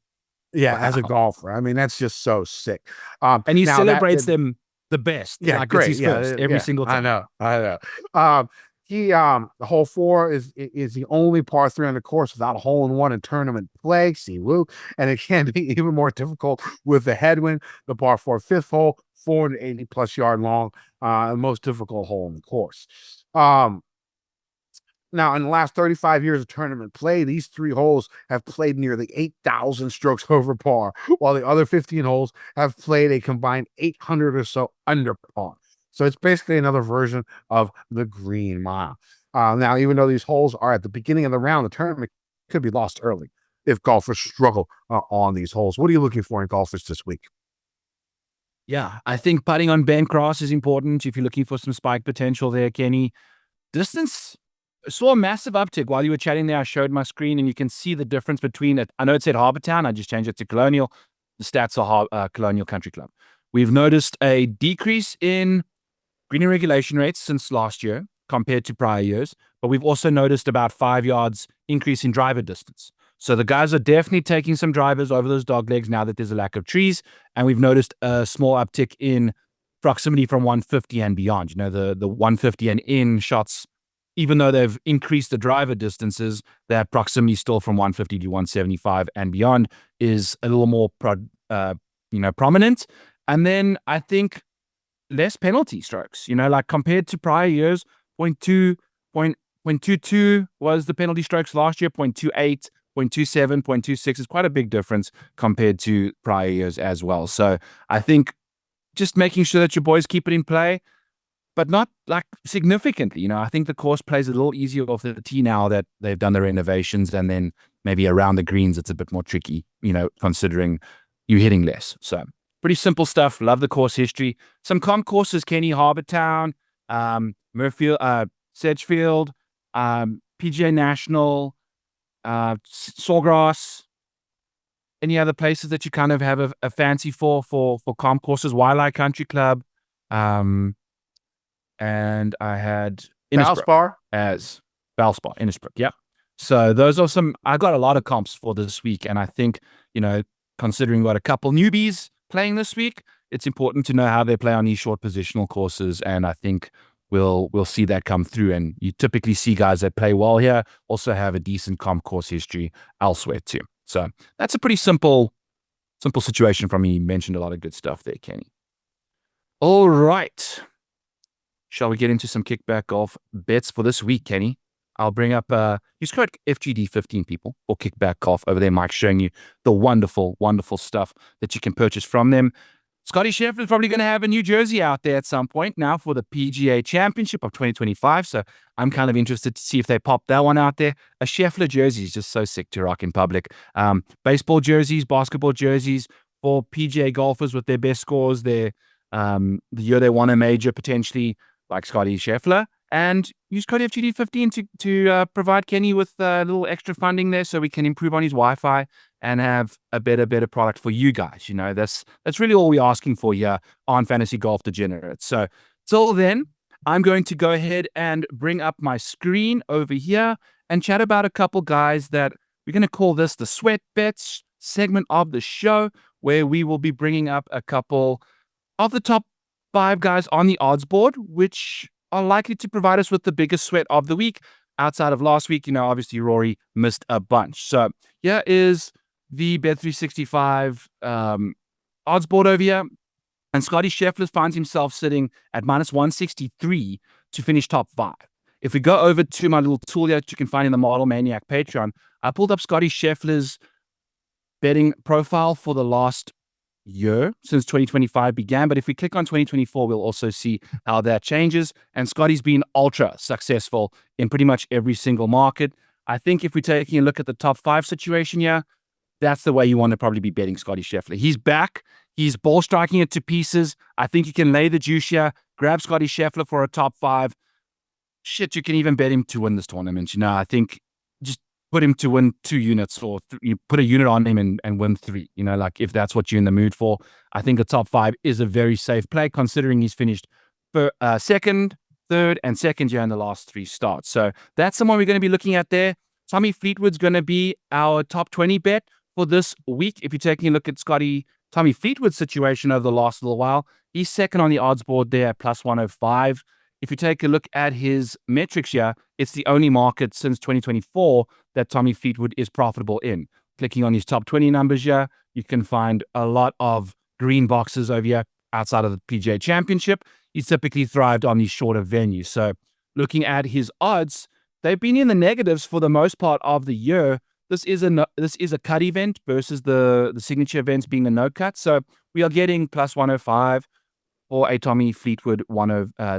Speaker 2: Yeah, wow. As a golfer, I mean, that's just so sick.
Speaker 1: And he celebrates them the best.
Speaker 2: Yeah,
Speaker 1: like
Speaker 2: great.
Speaker 1: It's his first every single time.
Speaker 2: I know. The hole 4 is the only par 3 on the course without a hole in one in tournament play. Siwoo, and it can be even more difficult with the headwind. The par 4 5th hole, 480 plus yard long, most difficult hole in the course. Now, in the last 35 years of tournament play, these 3 holes have played nearly 8,000 strokes over par, while the other 15 holes have played a combined 800 or so under par. So it's basically another version of the Green Mile. Now, even though these holes are at the beginning of the round, the tournament could be lost early if golfers struggle on these holes. What are you looking for in golfers this week?
Speaker 1: Yeah, I think putting on bent grass is important if you're looking for some spike potential there, Kenny. Distance, saw a massive uptick while you were chatting there. I showed my screen, and you can see the difference between it. I know it said Harbour Town. I just changed it to Colonial. The stats are Colonial Country Club. We've noticed a decrease in green regulation rates since last year compared to prior years, but we've also noticed about 5 yards increase in driver distance. So the guys are definitely taking some drivers over those dog legs now that there's a lack of trees, and we've noticed a small uptick in proximity from 150 and beyond. The 150 and in shots, even though they've increased the driver distances, that proximity still from 150 to 175 and beyond is a little more prominent. And then I think less penalty strokes, like compared to prior years, 0.22 was the penalty strokes last year, 0.28, 0.27, 0.26 is quite a big difference compared to prior years as well. So I think just making sure that your boys keep it in play, but not like significantly. I think the course plays a little easier off the tee now that they've done the renovations, and then maybe around the greens it's a bit more tricky, considering you're hitting less. So pretty simple stuff. Love the course history. Some comp courses: Kenny, Harbortown, Murfield, Sedgefield, PGA National, Sawgrass. Any other places that you kind of have a fancy for comp courses? Wildlife Country Club, and I had
Speaker 2: Valspar
Speaker 1: as Valspar, Innisbrook. Yeah. So those are some. I got a lot of comps for this week, and I think considering what a couple newbies playing this week, it's important to know how they play on these short positional courses, and I think we'll see that come through. And you typically see guys that play well here also have a decent comp course history elsewhere too. So that's a pretty simple situation from me. You mentioned a lot of good stuff there, Kenny. All right. Shall we get into some kickback golf bets for this week, Kenny? I'll bring up, use code FGD15 people for kickback golf over there. Mike's showing you the wonderful, wonderful stuff that you can purchase from them. Scotty Scheffler is probably going to have a new jersey out there at some point now for the PGA Championship of 2025. So I'm kind of interested to see if they pop that one out there. A Scheffler jersey is just so sick to rock in public. Baseball jerseys, basketball jerseys for PGA golfers with their best scores, the year they won a major potentially, like Scotty Scheffler. And use code FGD15 to provide Kenny with a little extra funding there so we can improve on his Wi-Fi and have a better product for you guys. That's really all we're asking for here on Fantasy Golf Degenerates. So till then, I'm going to go ahead and bring up my screen over here and chat about a couple guys that we're going to call this the Sweat Bets segment of the show, where we will be bringing up a couple of the top 5 guys on the odds board, which are likely to provide us with the biggest sweat of the week. Outside of last week, obviously Rory missed a bunch. So here is the Bet365 odds board over here. And Scotty Scheffler finds himself sitting at minus 163 to finish top 5. If we go over to my little tool here that you can find in the Model Maniac Patreon, I pulled up Scotty Scheffler's betting profile for the last year since 2025 began. But if we click on 2024, we'll also see how that changes. And Scotty's been ultra successful in pretty much every single market. I think if we're taking a look at the top 5 situation here, that's the way you want to probably be betting Scotty Scheffler. He's back. He's ball striking it to pieces. I think you can lay the juice here, grab Scotty Scheffler for a top 5. Shit, you can even bet him to win this tournament. I think just put him to win 2 units, or you put a unit on him and win 3. Like if that's what you're in the mood for. I think the top 5 is a very safe play considering he's finished for second, third, and second year in the last 3 starts. So that's someone we're going to be looking at there. Tommy Fleetwood's going to be our top 20 bet for this week. If you're taking a look at Tommy Fleetwood's situation over the last little while, he's second on the odds board there at plus 105. If you take a look at his metrics here, it's the only market since 2024 that Tommy Fleetwood is profitable in. Clicking on his top 20 numbers here, you can find a lot of green boxes over here outside of the PGA Championship. He's typically thrived on these shorter venues. So looking at his odds, they've been in the negatives for the most part of the year. This is a cut event versus the signature events being a no cut. So we are getting plus 105 for a Tommy Fleetwood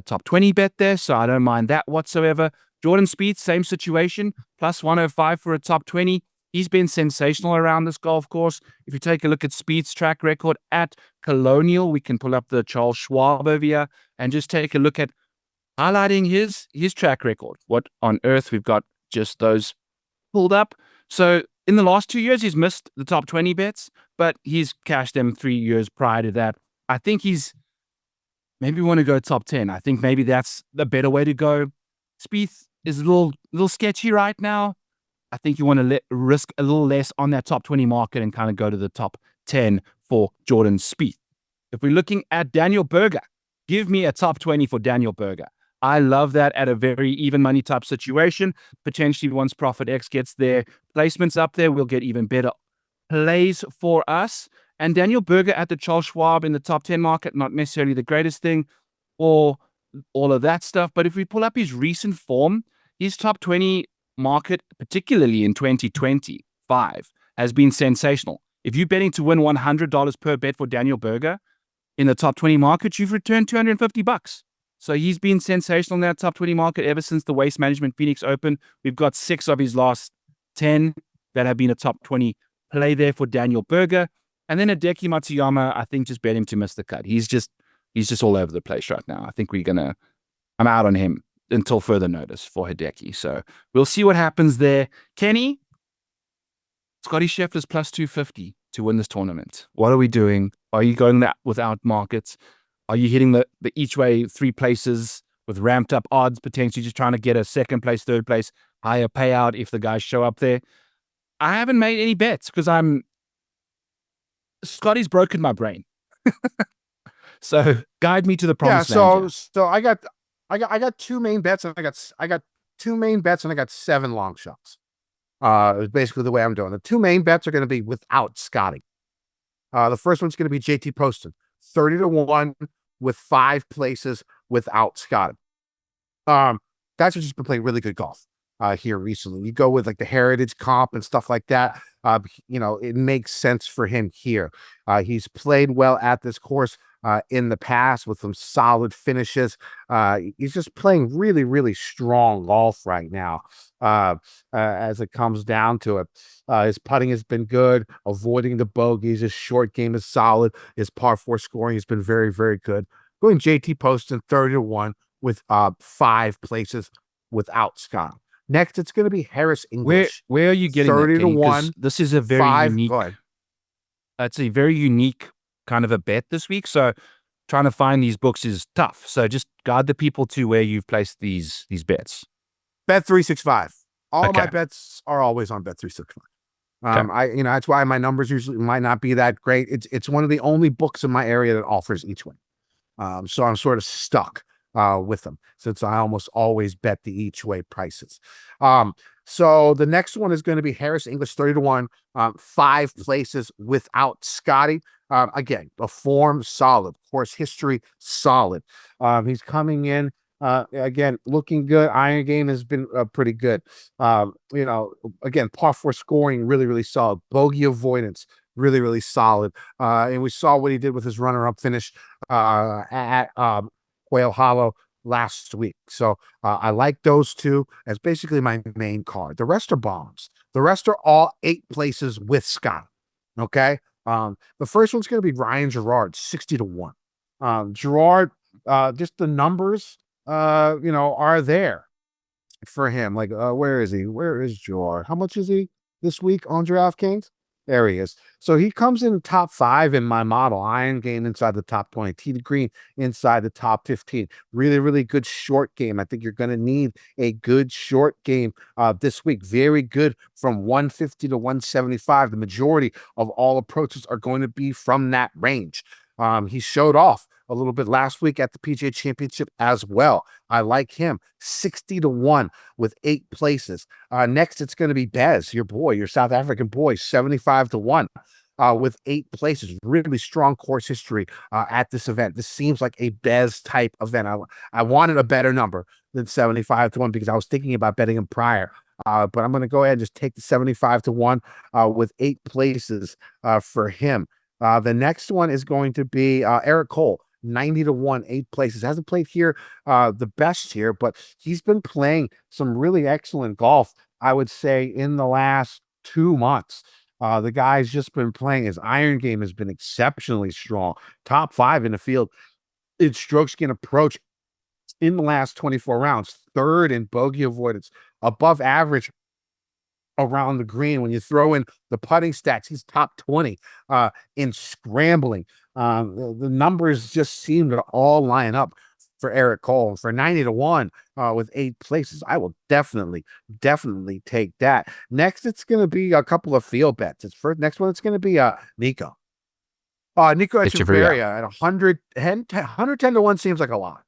Speaker 1: top 20 bet there. So I don't mind that whatsoever. Jordan Spieth, same situation, plus 105 for a top 20. He's been sensational around this golf course. If you take a look at Spieth's track record at Colonial, we can pull up the Charles Schwab over here and just take a look at highlighting his track record. What on earth? We've got just those pulled up. So in the last 2 years, he's missed the top 20 bets, but he's cashed them 3 years prior to that. I think maybe want to go top 10. I think maybe that's the better way to go. Spieth is a little sketchy right now. I think you want to risk a little less on that top 20 market and kind of go to the top 10 for Jordan Spieth. If we're looking at Daniel Berger, give me a top 20 for Daniel Berger. I love that at a very even money type situation. Potentially once ProphetX gets their placements up there, we'll get even better plays for us. And Daniel Berger at the Charles Schwab in the top 10 market, not necessarily the greatest thing or all of that stuff. But if we pull up his recent form, his top 20 market, particularly in 2025, has been sensational. If you're betting to win $100 per bet for Daniel Berger in the top 20 market, you've returned $250. So he's been sensational in that top 20 market ever since the Waste Management Phoenix Open. We've got 6 of his last 10 that have been a top 20 play there for Daniel Berger. And then Hideki Matsuyama, I think just bet him to miss the cut. He's just all over the place right now. I think I'm out on him until further notice for Hideki. So we'll see what happens there. Kenny, Scotty Scheffler's plus 250 to win this tournament. What are we doing? Are you going that without markets? Are you hitting the each way 3 places with ramped up odds, potentially just trying to get a second place, third place, higher payout if the guys show up there? I haven't made any bets because Scotty's broken my brain. So guide me to the promised land.
Speaker 2: So I got 2 main bets and I got 2 main bets and I got 7 long shots. Is basically the way I'm doing. The 2 main bets are going to be without Scotty. The first one's going to be JT Poston, 30-1 with 5 places without Scotty. Guys have just been playing really good golf here recently. You go with like the Heritage Comp and stuff like that. It makes sense for him here. He's played well at this course in the past with some solid finishes. He's just playing really, really strong golf right now as it comes down to it. His putting has been good, avoiding the bogeys. His short game is solid. His par 4 scoring has been very, very good. Going JT Poston 30-1 with 5 places without Scott. Next, it's going to be Harris English.
Speaker 1: Where are you getting
Speaker 2: 30-1?
Speaker 1: This is a very unique. It's a very unique kind of a bet this week. So trying to find these books is tough. So just guide the people to where you've placed these bets.
Speaker 2: Bet365. All my bets are always on Bet365. That's why my numbers usually might not be that great. It's one of the only books in my area that offers each way. So I'm sort of stuck with them since I almost always bet the each way prices. So the next one is going to be Harris English 30-1, 5 places without Scotty. Again, the form solid, course history solid. He's coming in again looking good. Iron game has been pretty good. Again, par 4 scoring really, really solid. Bogey avoidance really, really solid. And we saw what he did with his runner-up finish at Quail Hollow last week. So I like those 2 as basically my main card. The rest are bombs. The rest are all 8 places with Scott. Okay. The first one's going to be Ryan Gerard, 60-1. Gerard, just the numbers, are there for him. Like, where is he? Where is Gerard? How much is he this week on DraftKings? There he is. So he comes in the top 5 in my model. Iron game inside the top 20. Tee to green inside the top 15. Really, really good short game. I think you're going to need a good short game this week. Very good from 150 to 175. The majority of all approaches are going to be from that range. He showed off a little bit last week at the PGA Championship as well. I like him. 60-1 with 8 places. Next, it's going to be Bez, your boy, your South African boy, 75-1 with 8 places. Really strong course history at this event. This seems like a Bez type event. I wanted a better number than 75-1 because I was thinking about betting him prior. But I'm going to go ahead and just take the 75-1 with 8 places for him. The next one is going to be Eric Cole, 90-1, 8 places. Hasn't played here the best here, but he's been playing some really excellent golf, I would say, in the last 2 months. The guy's just been playing. His iron game has been exceptionally strong. Top 5 in the field in strokes gained approach in the last 24 rounds. 3rd in bogey avoidance. Above average around the green. When you throw in the putting stats, he's top 20 in scrambling. The numbers just seem to all line up for Eric Cole. For 90-1 with 8 places, I will definitely take that. Next, it's going to be a couple of field bets. Next one, it's going to be Nico. Nico Echeverria at 110-1 seems like a lot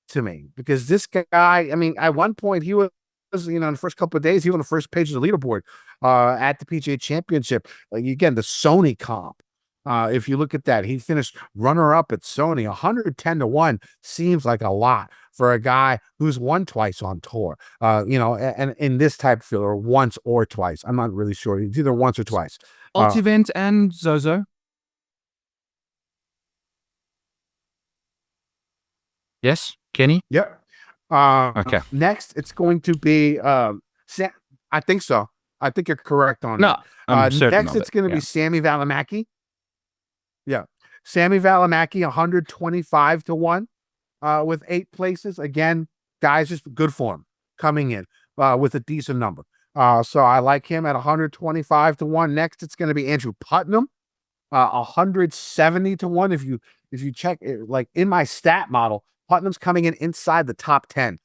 Speaker 2: to me, because this guy, I mean, at one point he was, in the first couple of days, he was on the first page of the leaderboard at the PGA Championship. Like, again, the Sony comp. If you look at that, he finished runner-up at Sony. 110-1 seems like a lot for a guy who's won twice on tour. And in this type of field, or once or twice. I'm not really sure. It's either once or twice.
Speaker 1: Multi-event and Zozo. Yes, Kenny?
Speaker 2: Yep.
Speaker 1: Okay.
Speaker 2: Next, it's going to be I think so. I think you're correct on that.
Speaker 1: I'm certain
Speaker 2: next,
Speaker 1: of
Speaker 2: it's going to
Speaker 1: yeah.
Speaker 2: be Sammy Valimaki. Yeah. Sammy Valimaki, 125-1 with 8 places. Again, guys, just good form coming in with a decent number. So I like him at 125-1. Next, it's going to be Andrew Putnam, 170-1. If you check it, like in my stat model, Putnam's coming in inside the top 10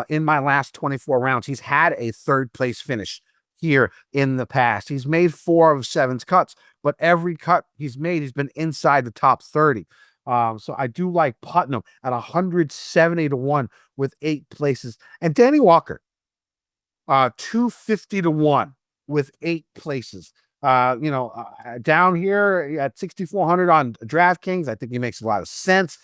Speaker 2: in my last 24 rounds. He's had a 3rd place finish here in the past. He's made 4 of 7 cuts, but every cut he's made, he's been inside the top 30. So I do like Putnam at 170-1 with 8 places. And Danny Walker, 250-1 with 8 places. Down here at 6,400 on DraftKings, I think he makes a lot of sense.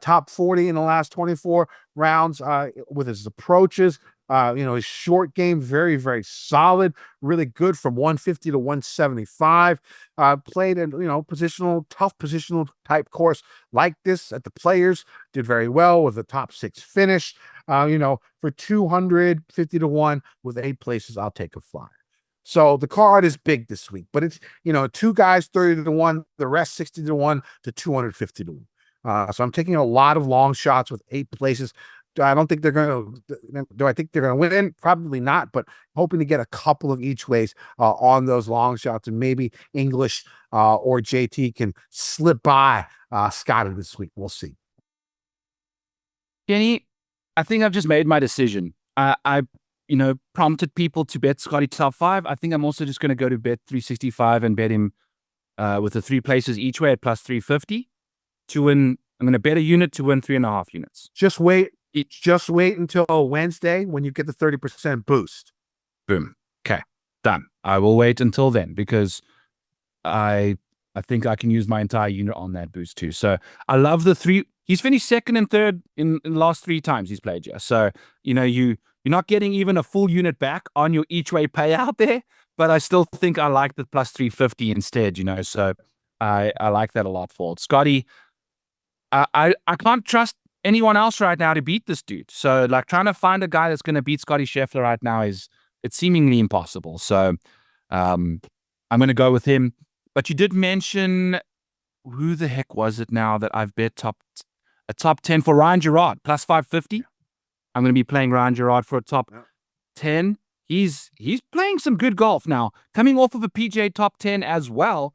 Speaker 2: Top 40 in the last 24 rounds with his approaches. His short game, very, very solid, really good from 150 to 175. Played in, tough positional type course like this at the Players, did very well with a top 6 finish. For 250-1 with 8 places, I'll take a flyer. So the card is big this week, but it's, 2 guys 30-1, the rest 60-1 to 250-1. So I'm taking a lot of long shots with 8 places. Do I think they're going to win? Probably not, but hoping to get a couple of each ways on those long shots, and maybe English or JT can slip by Scotty this week. We'll see.
Speaker 1: Kenny, I think I've just made my decision. I prompted people to bet Scotty top 5. I think I'm also just going to go to bet 365 and bet him with the 3 places each way at plus 350 to win. I'm going to bet a unit to win 3.5 units.
Speaker 2: Just wait until Wednesday when you get the 30% boost.
Speaker 1: Boom. Okay. Done. I will wait until then, because I think I can use my entire unit on that boost too. So I love the 3. He's finished 2nd and 3rd in the last 3 times he's played here. So, you're not getting even a full unit back on your each way payout there, but I still think I like the plus 350 instead, So I like that a lot for it. Scotty, I can't trust anyone else right now to beat this dude. So trying to find a guy that's going to beat Scotty Scheffler right now it's seemingly impossible. So I'm going to go with him. But you did mention, who the heck was it now that I've bet a top 10 for Ryan Gerard, plus 550. I'm going to be playing Ryan Gerard for a top 10. He's playing some good golf now, coming off of a PGA top 10 as well.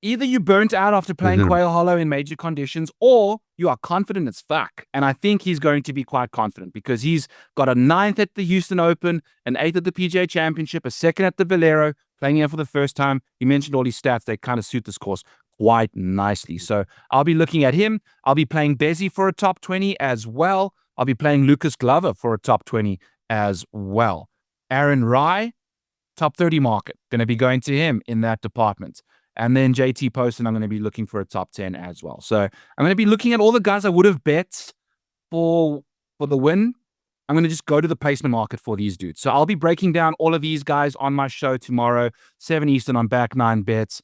Speaker 1: Either you burnt out after playing Quail Hollow in major conditions, or you are confident as fuck. And I think he's going to be quite confident, because he's got a 9th at the Houston Open, an 8th at the PGA Championship, a 2nd at the Valero, playing here for the first time. He mentioned all these stats. They kind of suit this course quite nicely. So I'll be looking at him. I'll be playing Bezzy for a top 20 as well. I'll be playing Lucas Glover for a top 20 as well. Aaron Rai, top 30 market. Going to be going to him in that department. And then JT Poston, I'm going to be looking for a top 10 as well. So I'm going to be looking at all the guys I would have bet for the win. I'm going to just go to the placement market for these dudes. So I'll be breaking down all of these guys on my show tomorrow, 7 Eastern on Back 9 Bets.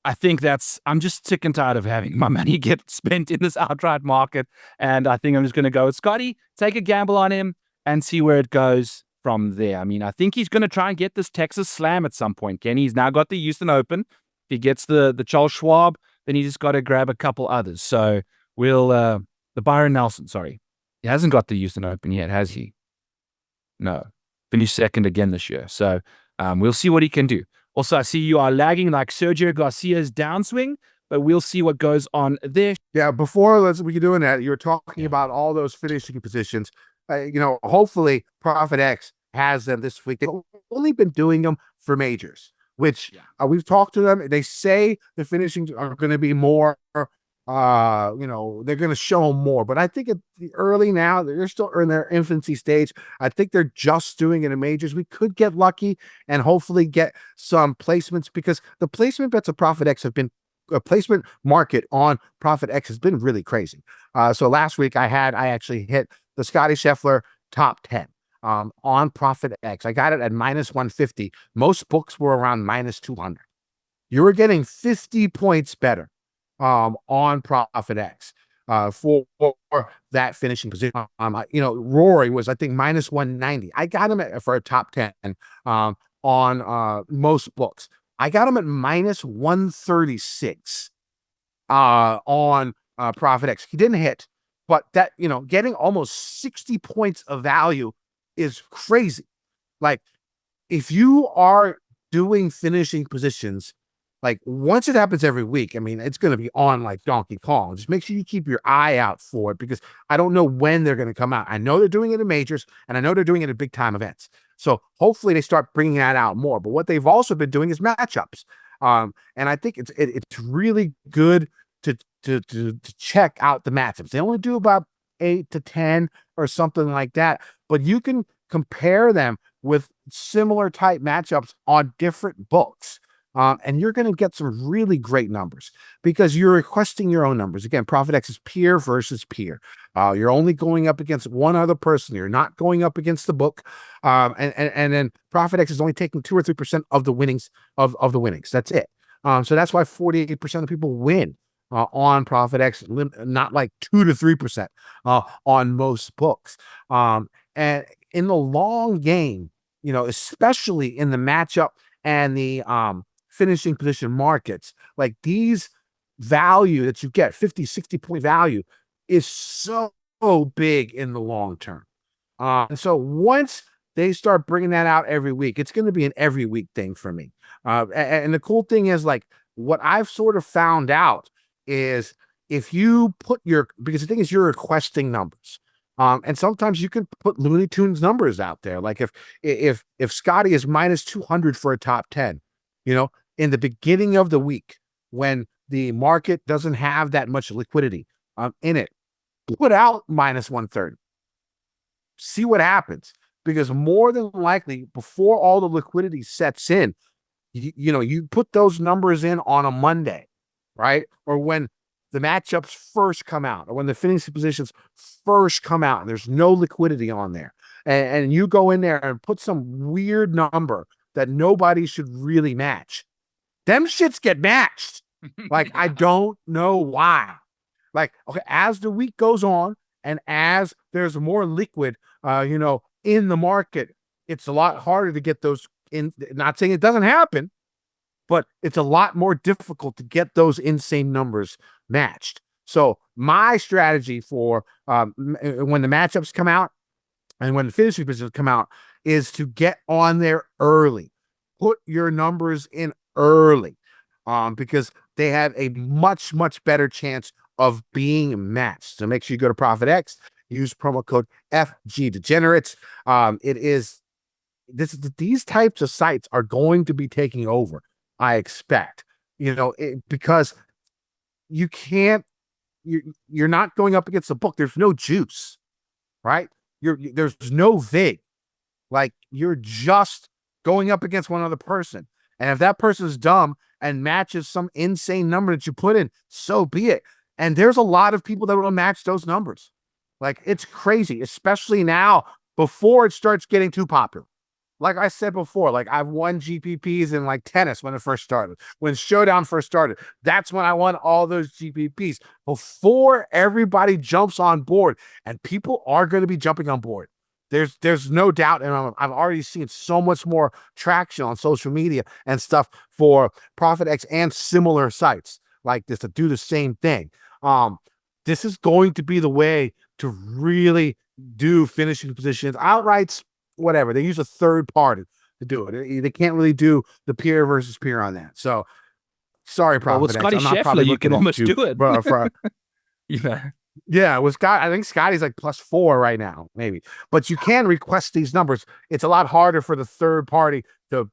Speaker 1: I think I'm just sick and tired of having my money get spent in this outright market. And I think I'm just going to go with Scotty, take a gamble on him, and see where it goes from there. I mean, I think he's going to try and get this Texas Slam at some point, Kenny. He's now got the Houston Open. If he gets the Charles Schwab, then he just got to grab a couple others. So the Byron Nelson, sorry. He hasn't got the Houston Open yet, has he? No. finished second again this year. So we'll see what he can do. Also, I see you are lagging like Sergio Garcia's downswing, but we'll see what goes on there.
Speaker 2: Yeah, before we get doing that, you were talking about all those finishing positions. Hopefully ProphetX has them this week. They've only been doing them for majors, which we've talked to them. They say the finishings are going to be more, they're going to show more. But I think it's early now. They're still in their infancy stage. I think they're just doing it in majors. We could get lucky and hopefully get some placements, because the placement bets of ProphetX have been a placement market on ProphetX has been really crazy. So last week I actually hit the Scotty Scheffler top 10 on ProphetX. I got it at -150. Most books were around -200. You were getting 50 points better on ProphetX for that finishing position. Rory was, I think, -190. I got him for a top 10 on most books. I got him at -136 on ProphetX. He didn't hit, but that, getting almost 60 points of value is crazy. Like, if you are doing finishing positions, like, once it happens every week, I mean, it's going to be on like Donkey Kong. Just make sure you keep your eye out for it, because I don't know when they're going to come out. I know they're doing it in majors, and I know they're doing it at big time events. So hopefully they start bringing that out more. But what they've also been doing is matchups. And I think it's really good to check out the matchups. They only do about 8 to 10 or something like that, but you can compare them with similar type matchups on different books. And you're going to get some really great numbers, because you're requesting your own numbers. Again, ProphetX is peer versus peer. You're only going up against one other person. You're not going up against the book. And then ProphetX is only taking 2 or 3% of the winnings of the winnings. That's it. So that's why 48% of people win on ProphetX, not like 2 to 3% on most books. And in the long game, especially in the matchup and the finishing position markets, like, these value that you get, 50, 60 point value, is so big in the long term. And so once they start bringing that out every week, it's going to be an every week thing for me. And the cool thing is, like, what I've sort of found out is, if you put because the thing is, you're requesting numbers. And sometimes you can put Looney Tunes numbers out there. Like, if Scotty is -200 for a top 10, in the beginning of the week, when the market doesn't have that much liquidity in it, put out -130. See what happens, because more than likely, before all the liquidity sets in, you put those numbers in on a Monday, right? Or when the matchups first come out, or when the finishing positions first come out, and there's no liquidity on there, and you go in there and put some weird number that nobody should really match, them shits get matched. Like, I don't know why. Like, okay, as the week goes on, and as there's more liquid, in the market, it's a lot harder to get those in. Not saying it doesn't happen, but it's a lot more difficult to get those insane numbers matched. So my strategy for when the matchups come out and when the finishing positions come out is to get on there early. Put your numbers in early, because they have a much, much better chance of being matched. So make sure you go to ProphetX, use promo code FG Degenerates. These types of sites are going to be taking over, I expect, because you're not going up against a book. There's no juice, right? There's no vig. Like, you're just going up against one other person. And if that person's dumb and matches some insane number that you put in, so be it. And there's a lot of people that will match those numbers. Like, it's crazy, especially now, before it starts getting too popular. Like I said before, like, I've won GPPs in like tennis when it first started. When Showdown first started, that's when I won all those GPPs, before everybody jumps on board. And people are going to be jumping on board. There's no doubt, and I've already seen so much more traction on social media and stuff for ProphetX and similar sites like this to do the same thing. This is going to be the way to really do finishing positions, outrights, whatever. They use a third party to do it. They can't really do the peer versus peer on that. So sorry,
Speaker 1: Well, with
Speaker 2: ProphetX.
Speaker 1: Scotty
Speaker 2: I'm not probably
Speaker 1: Scheffler, you
Speaker 2: looking
Speaker 1: can
Speaker 2: at
Speaker 1: almost
Speaker 2: you
Speaker 1: do it.
Speaker 2: for
Speaker 1: Yeah.
Speaker 2: yeah, with Scott, I think Scotty's like +4 right now, maybe. But you can request these numbers. It's a lot harder for the third party to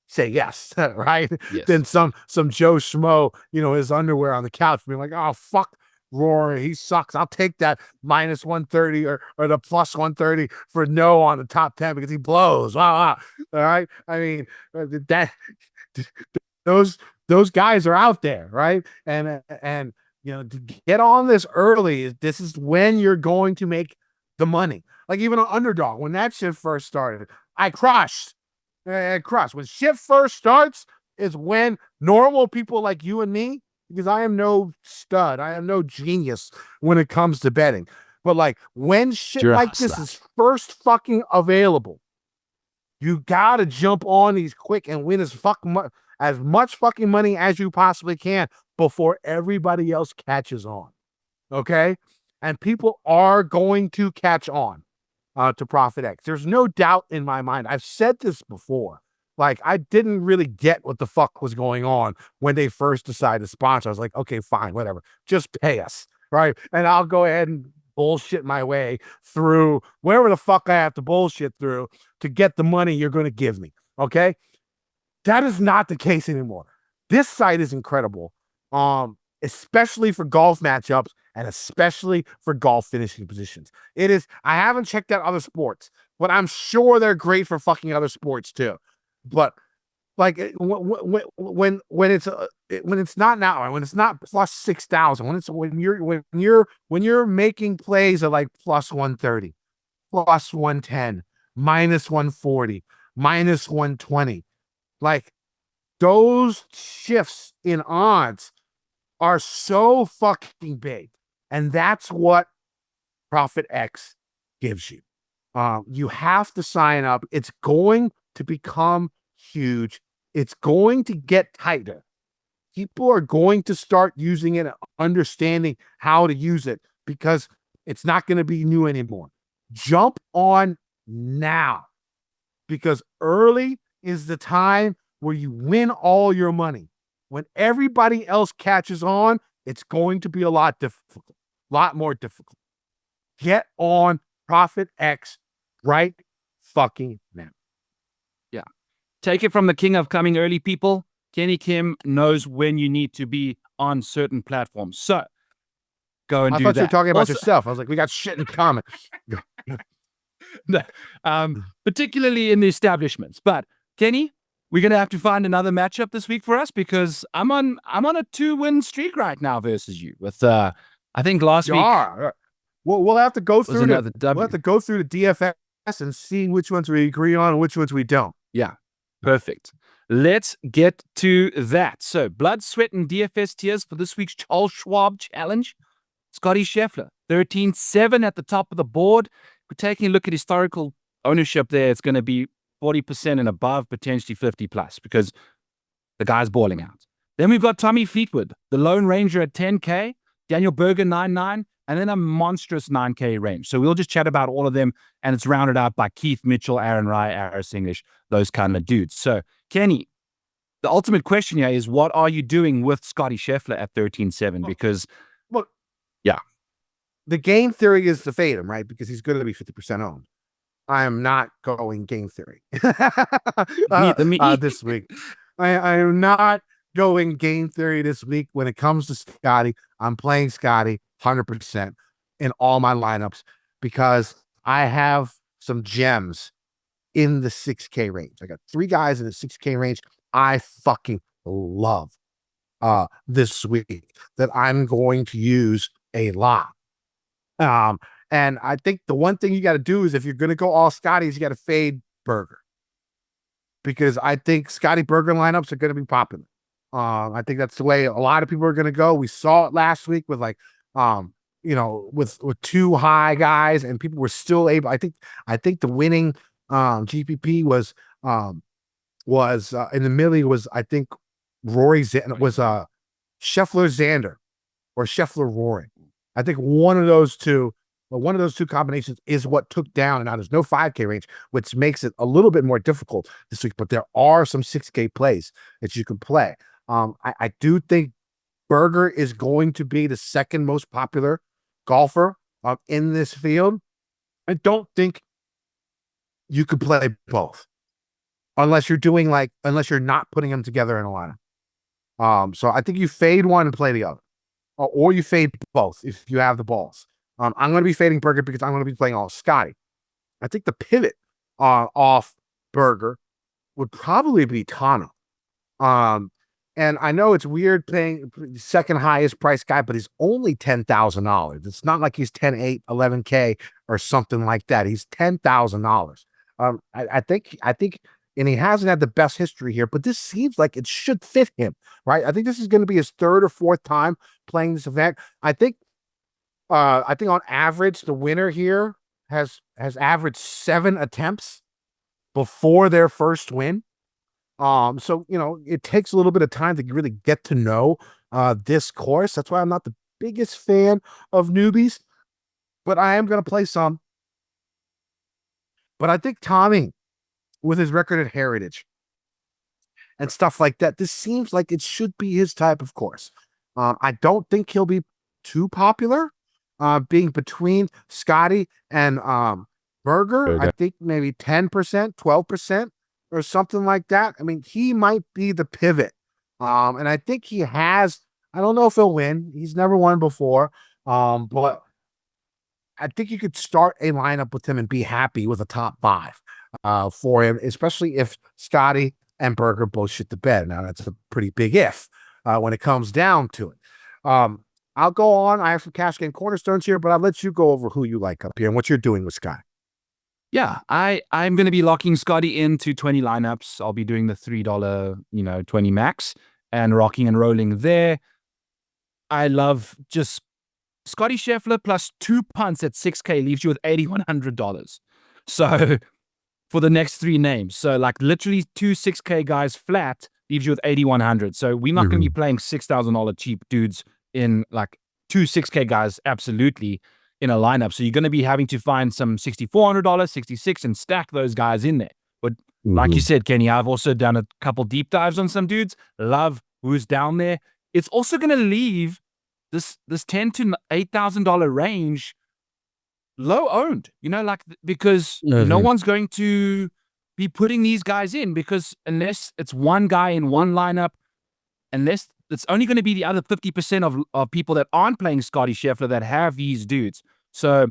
Speaker 2: say yes, right?
Speaker 1: Yes.
Speaker 2: Than some Joe Schmo, his underwear on the couch being like, oh fuck Rory, he sucks. I'll take that -130 or the +130 for no on the top 10 because he blows. Wow. All right. I mean, that those guys are out there, right? And to get on this early, this is when you're going to make the money. Like even an underdog, when that shit first started, I crushed. When shit first starts is when normal people like you and me, because I am no stud, I am no genius when it comes to betting. But like when shit like this is first fucking available, you gotta jump on these quick and win as much fucking money as you possibly can before everybody else catches on. Okay? And people are going to catch on to ProphetX. There's no doubt in my mind. I've said this before. Like, I didn't really get what the fuck was going on when they first decided to sponsor. I was like, okay, fine, whatever. Just pay us, right? And I'll go ahead and bullshit my way through wherever the fuck I have to bullshit through to get the money you're going to give me, okay? That is not the case anymore. This site is incredible, especially for golf matchups and especially for golf finishing positions. It is. I haven't checked out other sports, but I'm sure they're great for fucking other sports too. But like when it's not now, when it's not +6,000, when you're making plays at like +130, +110, -140, -120. Like those shifts in odds are so fucking big. And that's what ProphetX gives you. You have to sign up. It's going to become huge. It's going to get tighter. People are going to start using it and understanding how to use it because it's not going to be new anymore. Jump on now because early is the time where you win all your money. When everybody else catches on, it's going to be a lot more difficult. Get on ProphetX right fucking now.
Speaker 1: Yeah. Take it from the king of coming early, people. Kenny Kim knows when you need to be on certain platforms. So go and do that.
Speaker 2: I thought you were talking about yourself. I was like, we got shit in common.
Speaker 1: Particularly in the establishments. But Kenny, we're gonna have to find another matchup this week for us because I'm on a 2-win streak right now versus you. With I think last week.
Speaker 2: We'll have to go through
Speaker 1: we'll have
Speaker 2: to go through the DFS and see which ones we agree on and which ones we don't.
Speaker 1: Yeah, perfect. Let's get to that. So, blood, sweat, and DFS tiers for this week's Charles Schwab challenge. Scotty Scheffler, 13-7 at the top of the board. We're taking a look at historical ownership there. It's going to be 40% and above, potentially 50 plus, because the guy's balling out. Then we've got Tommy Fleetwood, the Lone Ranger at 10K, Daniel Berger 9.9, and then a monstrous 9K range. So we'll just chat about all of them, and it's rounded out by Keith Mitchell, Aaron Rye, Aris English, those kind of dudes. So, Kenny, the ultimate question here is, what are you doing with Scotty Scheffler at 13-7? Because,
Speaker 2: look,
Speaker 1: yeah,
Speaker 2: the game theory is to fade him, right? Because he's going to be 50% owned. I am not going game theory this week. I am not going game theory this week when it comes to Scotty. I'm playing Scotty 100% in all my lineups because I have some gems in the 6K range. I got 3 guys in the 6K range I fucking love this week that I'm going to use a lot. And I think the one thing you got to do is if you're going to go all Scotties, you got to fade Berger. Because I think Scotty Berger lineups are going to be popular. I think that's the way a lot of people are going to go. We saw it last week with like, with 2 high guys and people were still able. I think the winning GPP was in the millie was, I think Rory was Scheffler Xander or Scheffler Rory. I think one of those two but one of those two combinations is what took down. And now there's no 5K range, which makes it a little bit more difficult this week. But there are some 6K plays that you can play. I do think Berger is going to be the second most popular golfer in this field. I don't think you could play both unless you're not putting them together in a lineup. So I think you fade one and play the other, or you fade both if you have the balls. I'm going to be fading Berger because I'm going to be playing all Scotty. I think the pivot off Berger would probably be Tano. And I know it's weird paying second highest price guy, but he's only $10,000. It's not like he's 10.8, 11K or something like that. He's $10,000. I think, and he hasn't had the best history here, but this seems like it should fit him, right? I think this is going to be his third or fourth time playing this event. I think on average, the winner here has averaged 7 attempts before their first win. So, it takes a little bit of time to really get to know this course. That's why I'm not the biggest fan of newbies, but I am going to play some. But I think Tommy, with his record at Heritage and stuff like that, this seems like it should be his type of course. I don't think he'll be too popular, being between Scotty and Berger. I think maybe 10%, 12%. Or something like that. I mean, he might be the pivot. And I think he has, I don't know if he'll win. He's never won before. But I think you could start a lineup with him and be happy with a top 5 for him, especially if Scotty and Berger both shit the bed. Now, that's a pretty big if when it comes down to it. I'll go on. I have some cash game cornerstones here, but I'll let you go over who you like up here and what you're doing with Scotty.
Speaker 1: Yeah, I'm going to be locking Scotty into 20 lineups. I'll be doing the $3, 20 max and rocking and rolling there. I love just Scotty Scheffler plus 2 punts at 6K leaves you with $8,100. So for the next 3 names. So like literally 2 6K guys flat leaves you with $8,100. So we're not going to be playing $6,000 cheap dudes in like 2 6K guys. Absolutely. In a lineup. So you're going to be having to find some $6,400, $66 and stack those guys in there. But like you said, Kenny, I've also done a couple deep dives on some dudes. Love who's down there. It's also going to leave this $10,000 to $8,000 range low owned, because no one's going to be putting these guys in, because unless it's one guy in one lineup, unless it's only going to be the other 50% of people that aren't playing Scotty Scheffler that have these dudes. So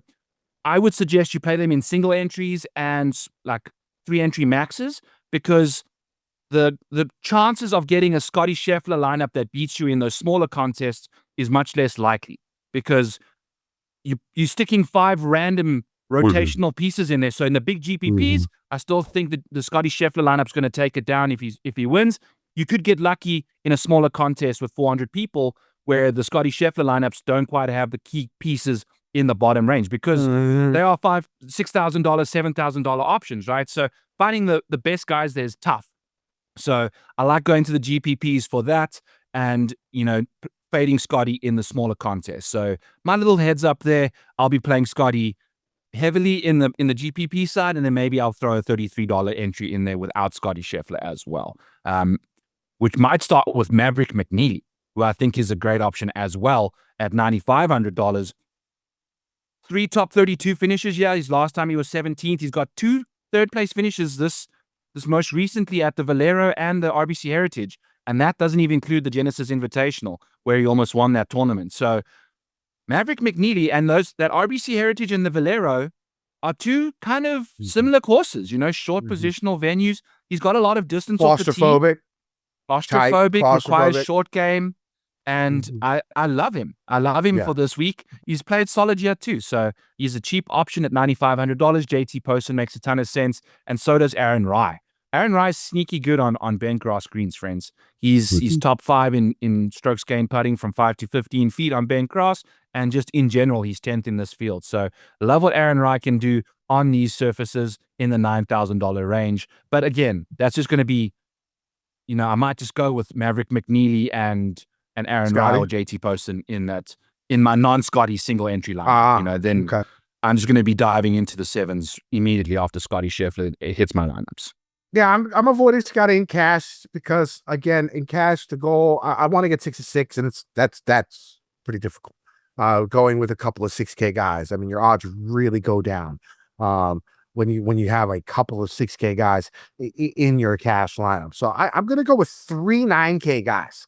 Speaker 1: I would suggest you play them in single entries and like 3 entry maxes, because the chances of getting a Scotty Scheffler lineup that beats you in those smaller contests is much less likely, because you're sticking 5 random rotational pieces in there. So in the big GPPs, I still think that the Scotty Scheffler lineup's going to take it down if he wins. You could get lucky in a smaller contest with 400 people where the Scotty Scheffler lineups don't quite have the key pieces in the bottom range, because they are $5,000, $6,000, $7,000 options, right? So finding the best guys there is tough. So I like going to the GPPs for that and, fading Scotty in the smaller contests. So my little heads up there, I'll be playing Scotty heavily in the GPP side, and then maybe I'll throw a $33 entry in there without Scotty Scheffler as well. Which might start with Maverick McNeely, who I think is a great option as well at $9,500. 3 top 32 finishes. Yeah, his last time he was 17th. He's got 2 third-place finishes this most recently at the Valero and the RBC Heritage, and that doesn't even include the Genesis Invitational, where he almost won that tournament. So Maverick McNeely and that RBC Heritage and the Valero are 2 kind of similar courses, short positional venues. He's got a lot of distance off the tee. Claustrophobic, requires short game, and I love him. I love him for this week. He's played solid here too, so he's a cheap option at $9,500. JT Poston makes a ton of sense, and so does Aaron Rai. Aaron Rai is sneaky good on bent grass greens, friends. He's top 5 in strokes gained putting from 5 to 15 feet on bent grass, and just in general, he's 10th in this field. So love what Aaron Rai can do on these surfaces in the $9,000 range. But again, that's just going to be, I might just go with Maverick McNeely and Aaron Rai or JT Poston in my non-Scotty single entry line. Then I'm just going to be diving into the 7s immediately after Scotty Scheffler hits my lineups.
Speaker 2: Yeah, I'm avoiding Scotty in cash because, again, in cash, the goal, I want to get 66, and that's pretty difficult. Going with a couple of 6K guys. I mean, your odds really go down when you have a couple of 6K guys in your cash lineup. So I'm going to go with 3 9K guys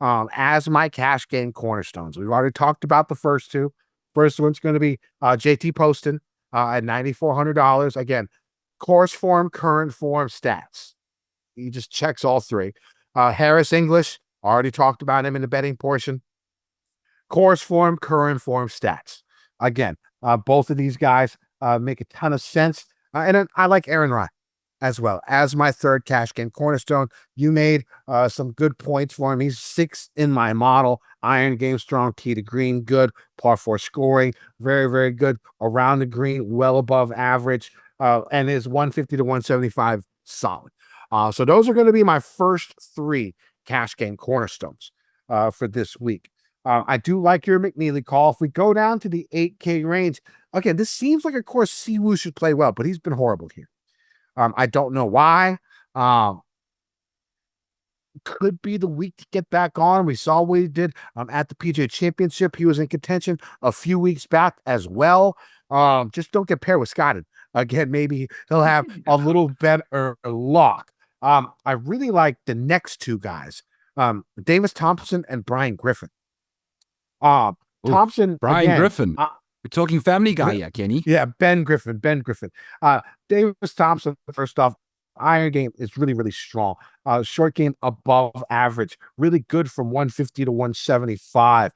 Speaker 2: as my cash game cornerstones. We've already talked about the first two. First one's going to be JT Poston at $9,400. Again, course form, current form, stats. He just checks all three. Harris English, already talked about him in the betting portion. Course form, current form, stats. Again, both of these guys make a ton of sense. And then I like Aaron Rai as well as my third cash game cornerstone. You made some good points for him. He's 6 in my model. Iron game strong, tee to green, good. Par 4 scoring, very, very good. Around the green, well above average. And his 150 to 175, solid. So those are going to be my first 3 cash game cornerstones for this week. I do like your McNeely call. If we go down to the 8K range, again, this seems like a course Siwoo should play well, but he's been horrible here. I don't know why. Could be the week to get back on. We saw what he did at the PGA Championship. He was in contention a few weeks back as well. Just don't get paired with Scotty. Again, maybe he'll have a little better luck. I really like the next 2 guys, Davis Thompson and Brian Griffin. Thompson,
Speaker 1: Brian
Speaker 2: again,
Speaker 1: Griffin. We're talking Family Guy here, Kenny.
Speaker 2: Yeah, Ben Griffin. Davis Thompson, first off, iron game is really, really strong. Short game above average, really good from 150 to 175.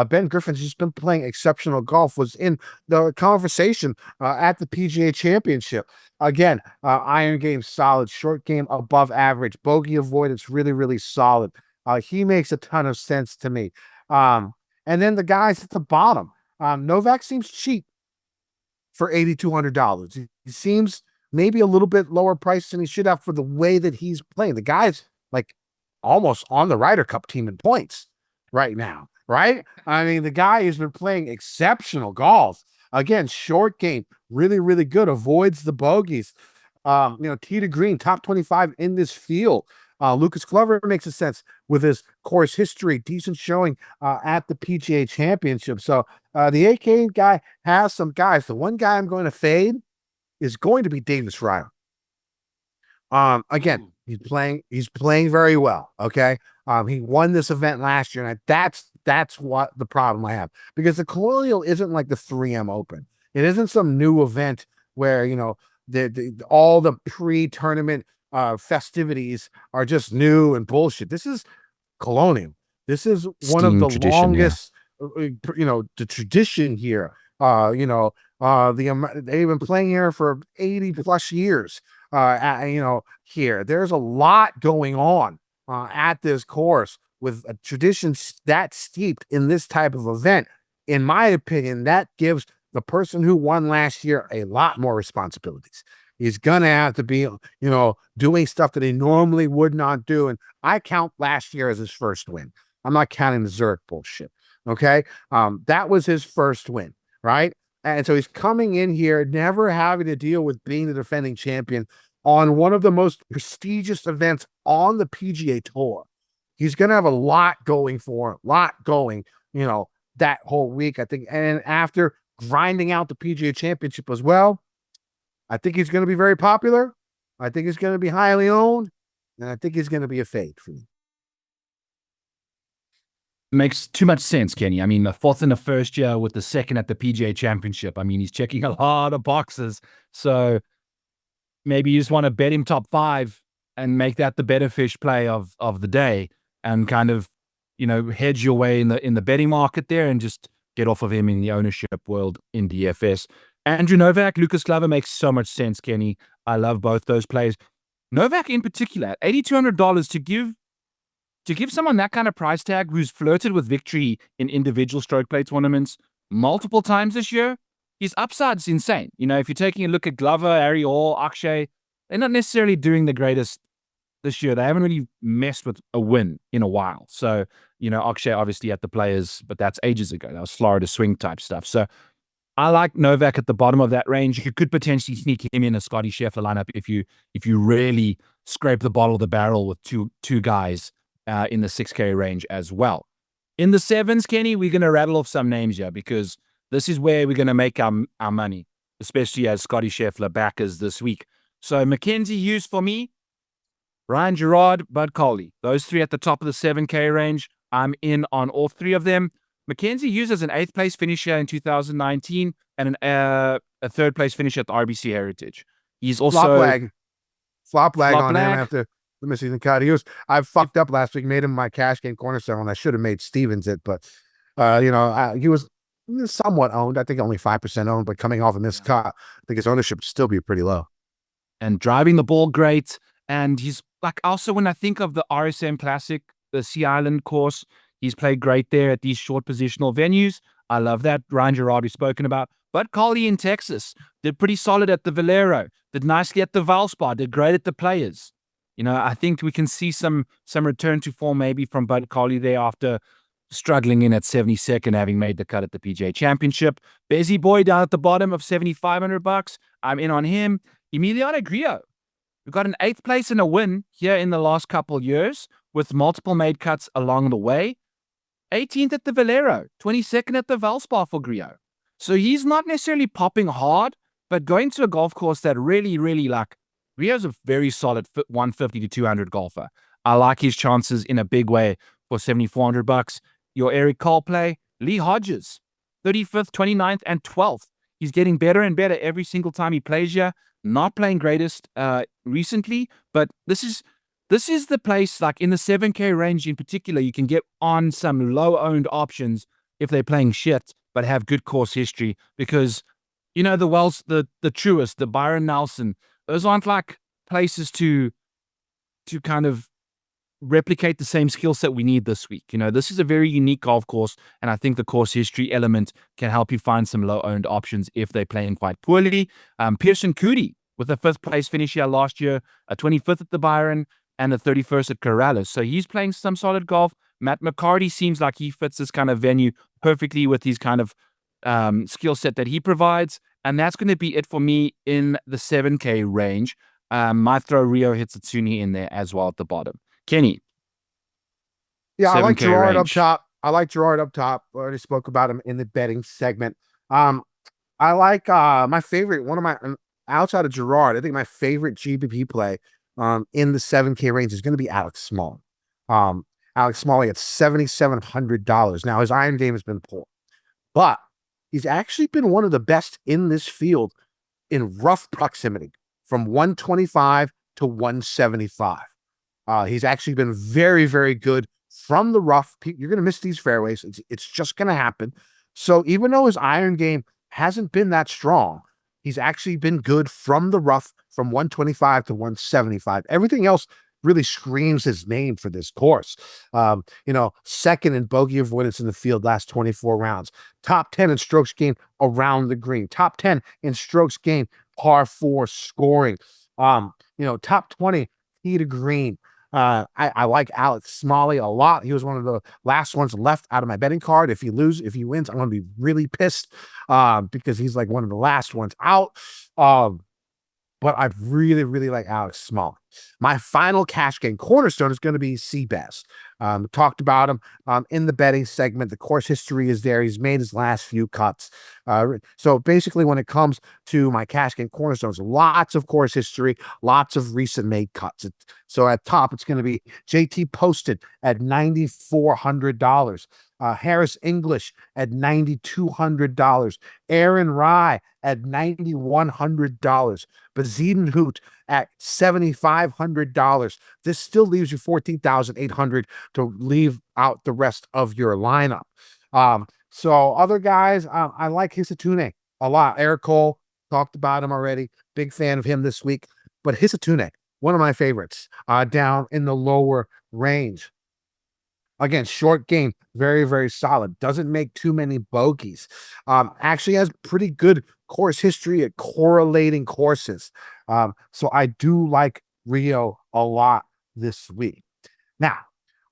Speaker 2: Ben Griffin's just been playing exceptional golf, was in the conversation at the PGA Championship. Again, iron game solid, short game above average, bogey avoidance really, really solid. He makes a ton of sense to me. And then the guys at the bottom, Novak seems cheap for $8,200. He seems maybe a little bit lower price than he should have for the way that he's playing. The guy's like almost on the Ryder Cup team in points right now, right? I mean, the guy has been playing exceptional golf. Again, short game, really, really good. Avoids the bogeys. Tee to green, top 25 in this field. Lucas Glover makes a sense with his course history, decent showing at the PGA Championship. So the 8K guy has some guys. The one guy I'm going to fade is going to be Davis Riley. Again, he's playing very well. Okay. He won this event last year, and that's what the problem I have, because the Colonial isn't like the 3M Open. It isn't some new event where, all the pre-tournament festivities are just new and bullshit. This is Colonial. This is one of the longest, the tradition here. They've been playing here for 80 plus years. Here there's a lot going on at this course with a tradition that steeped in this type of event. In my opinion, that gives the person who won last year a lot more responsibilities. He's gonna have to be, doing stuff that he normally would not do. And I count last year as his first win. I'm not counting the Zurich bullshit. Okay. That was his first win, right? And so he's coming in here, never having to deal with being the defending champion on one of the most prestigious events on the PGA Tour. He's going to have a lot going for him, that whole week, I think. And after grinding out the PGA Championship as well, I think he's going to be very popular. I think he's going to be highly owned. And I think he's going to be a fade for me.
Speaker 1: Makes too much sense, Kenny. I mean, the 4th in the first year with the 2nd at the PGA Championship. I mean, he's checking a lot of boxes. So maybe you just want to bet him top 5 and make that the better fish play of the day, and kind of, hedge your way in the betting market there and just get off of him in the ownership world in DFS. Andrew Novak, Lucas Glover makes so much sense, Kenny. I love both those plays. Novak in particular, at $8,200 to give someone that kind of price tag who's flirted with victory in individual stroke play tournaments multiple times this year, his upside's insane. If you're taking a look at Glover, Ari Orr, Akshay, they're not necessarily doing the greatest this year. They haven't really messed with a win in a while. So, Akshay obviously at the Players, but that's ages ago. That was Florida swing type stuff. So I like Novak at the bottom of that range. You could potentially sneak him in a Scotty Scheffler lineup if you really scrape the bottom of the barrel with two guys in the 6K range as well. In the sevens, Kenny, we're going to rattle off some names here because this is where we're going to make our money, especially as Scotty Scheffler backers this week. So Mackenzie Hughes for me, Ryan Gerard, Bud Coley. Those three at the top of the 7K range. I'm in on all three of them. Mackenzie Hughes as an 8th place finisher in 2019 and a 3rd place finish at the RBC Heritage. He's also
Speaker 2: flop lag on him after the missing cut. I fucked up last week, made him my cash game cornerstone, and I should have made Stevens it, but he was somewhat owned. I think only 5% owned, but coming off of this cut, I think his ownership would still be pretty low.
Speaker 1: And driving the ball great. And he's like, also when I think of the RSM Classic, the Sea Island course, he's played great there at these short positional venues. I love that. Ryan Gerard, we've spoken about. Bud Coley in Texas did pretty solid at the Valero, did nicely at the Valspar, did great at the Players. I think we can see some return to form maybe from Bud Coley there after struggling in at 72nd, having made the cut at the PGA Championship. Bezzy Boy down at the bottom of $7,500. I'm in on him. Emiliano Grillo. We've got an 8th place and a win here in the last couple years with multiple made cuts along the way. 18th at the Valero, 22nd at the Valspar for Grillo. So he's not necessarily popping hard, but going to a golf course that really, really Grillo's a very solid 150 to 200 golfer. I like his chances in a big way for $7,400. Your Eric Cole play, Lee Hodges, 35th, 29th, and 12th. He's getting better and better every single time he plays here. Not playing greatest recently, but this is the place, like in the 7K range in particular, you can get on some low-owned options if they're playing shit, but have good course history because, the Truist, the Byron Nelson, those aren't like places to kind of replicate the same skill set we need this week. This is a very unique golf course, and I think the course history element can help you find some low-owned options if they're playing quite poorly. Pearson Coody with a 5th place finish here last year, a 25th at the Byron, and a 31st at Corrales. So he's playing some solid golf. Matt McCarty seems like he fits this kind of venue perfectly with his kind of skill set that he provides. And that's going to be it for me in the 7K range. Might throw Rio Hitsatsuni in there as well at the bottom. Kenny.
Speaker 2: Yeah, I like Gerard up top. I already spoke about him in the betting segment. I like my favorite, outside of Gerard, I think my favorite GPP play in the 7K range is going to be Alex Smalley. Alex Smalley at $7,700. Now, his iron game has been poor, but he's actually been one of the best in this field in rough proximity from 125 to 175. He's actually been very, very good from the rough. You're going to miss these fairways. It's just going to happen. So even though his iron game hasn't been that strong, he's actually been good from the rough from 125 to 175. Everything else really screams his name for this course. Second in bogey avoidance in the field last 24 rounds. Top 10 in strokes gained around the green. Top 10 in strokes gained par 4 scoring. Top 20 tee to green. I like Alex Smalley a lot. He was one of the last ones left out of my betting card. If he wins, I'm going to be really pissed because he's like one of the last ones out. But I really, really like Alex Smalley. My final cash game cornerstone is going to be Seabass. Talked about him in the betting segment. The course history is there. He's made his last few cuts. So basically, when it comes to my cash game cornerstones, lots of course history, lots of recent made cuts. So at top, it's going to be JT Posted at $9,400. Harris English at $9,200. Aaron Rye at $9,100. Bazidin Hoot at $7,500. This still leaves you $14,800 to leave out the rest of your lineup. So other guys, I like Hisatune a lot. Eric Cole, talked about him already. Big fan of him this week. But Hisatune, one of my favorites, down in the lower range. Again, short game, very, very solid. Doesn't make too many bogeys. Actually has pretty good course history at correlating courses. So I do like Rio a lot this week. Now,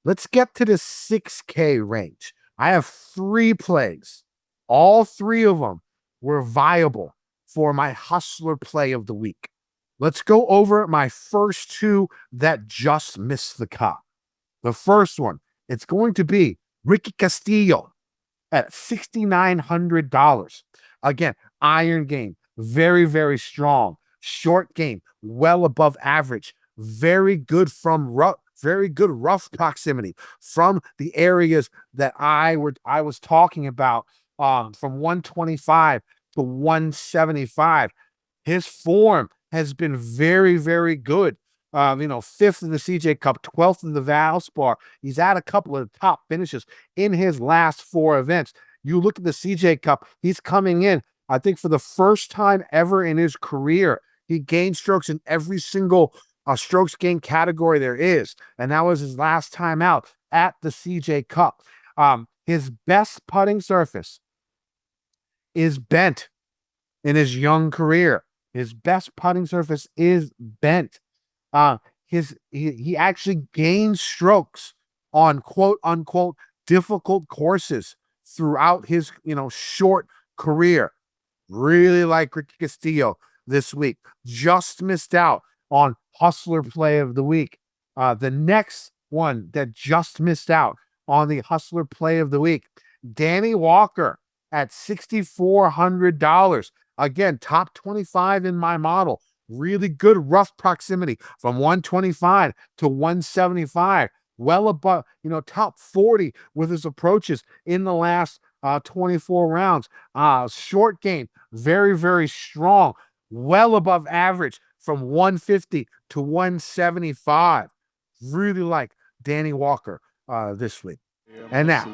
Speaker 2: let's get to the 6K range. I have 3 plays. All 3 of them were viable for my hustler play of the week. Let's go over my first two that just missed the cut. The first one, it's going to be Ricky Castillo at $6,900. Again, iron game, very, very strong. Short game, well above average. Very good rough proximity from the areas that I was talking about, from 125 to 175. His form has been very, very good. Fifth in the CJ Cup, 12th in the Valspar. He's had a couple of top finishes in his last 4 events. You look at the CJ Cup, he's coming in, I think for the first time ever in his career, he gained strokes in every single strokes gain category there is. And that was his last time out at the CJ Cup. His best putting surface is bent in his young career. His best putting surface is bent. He actually gained strokes on quote unquote difficult courses throughout his short career. Really like Ricky Castillo this week. Just missed out on hustler play of the week. The next one that just missed out on the hustler play of the week, Danny Walker at $6,400. Again, top 25 in my model. Really good rough proximity from 125 to 175. Well above, top 40 with his approaches in the last 24 rounds. Short game, very, very strong. Well above average from 150 to 175. Really like Danny Walker this week. And now,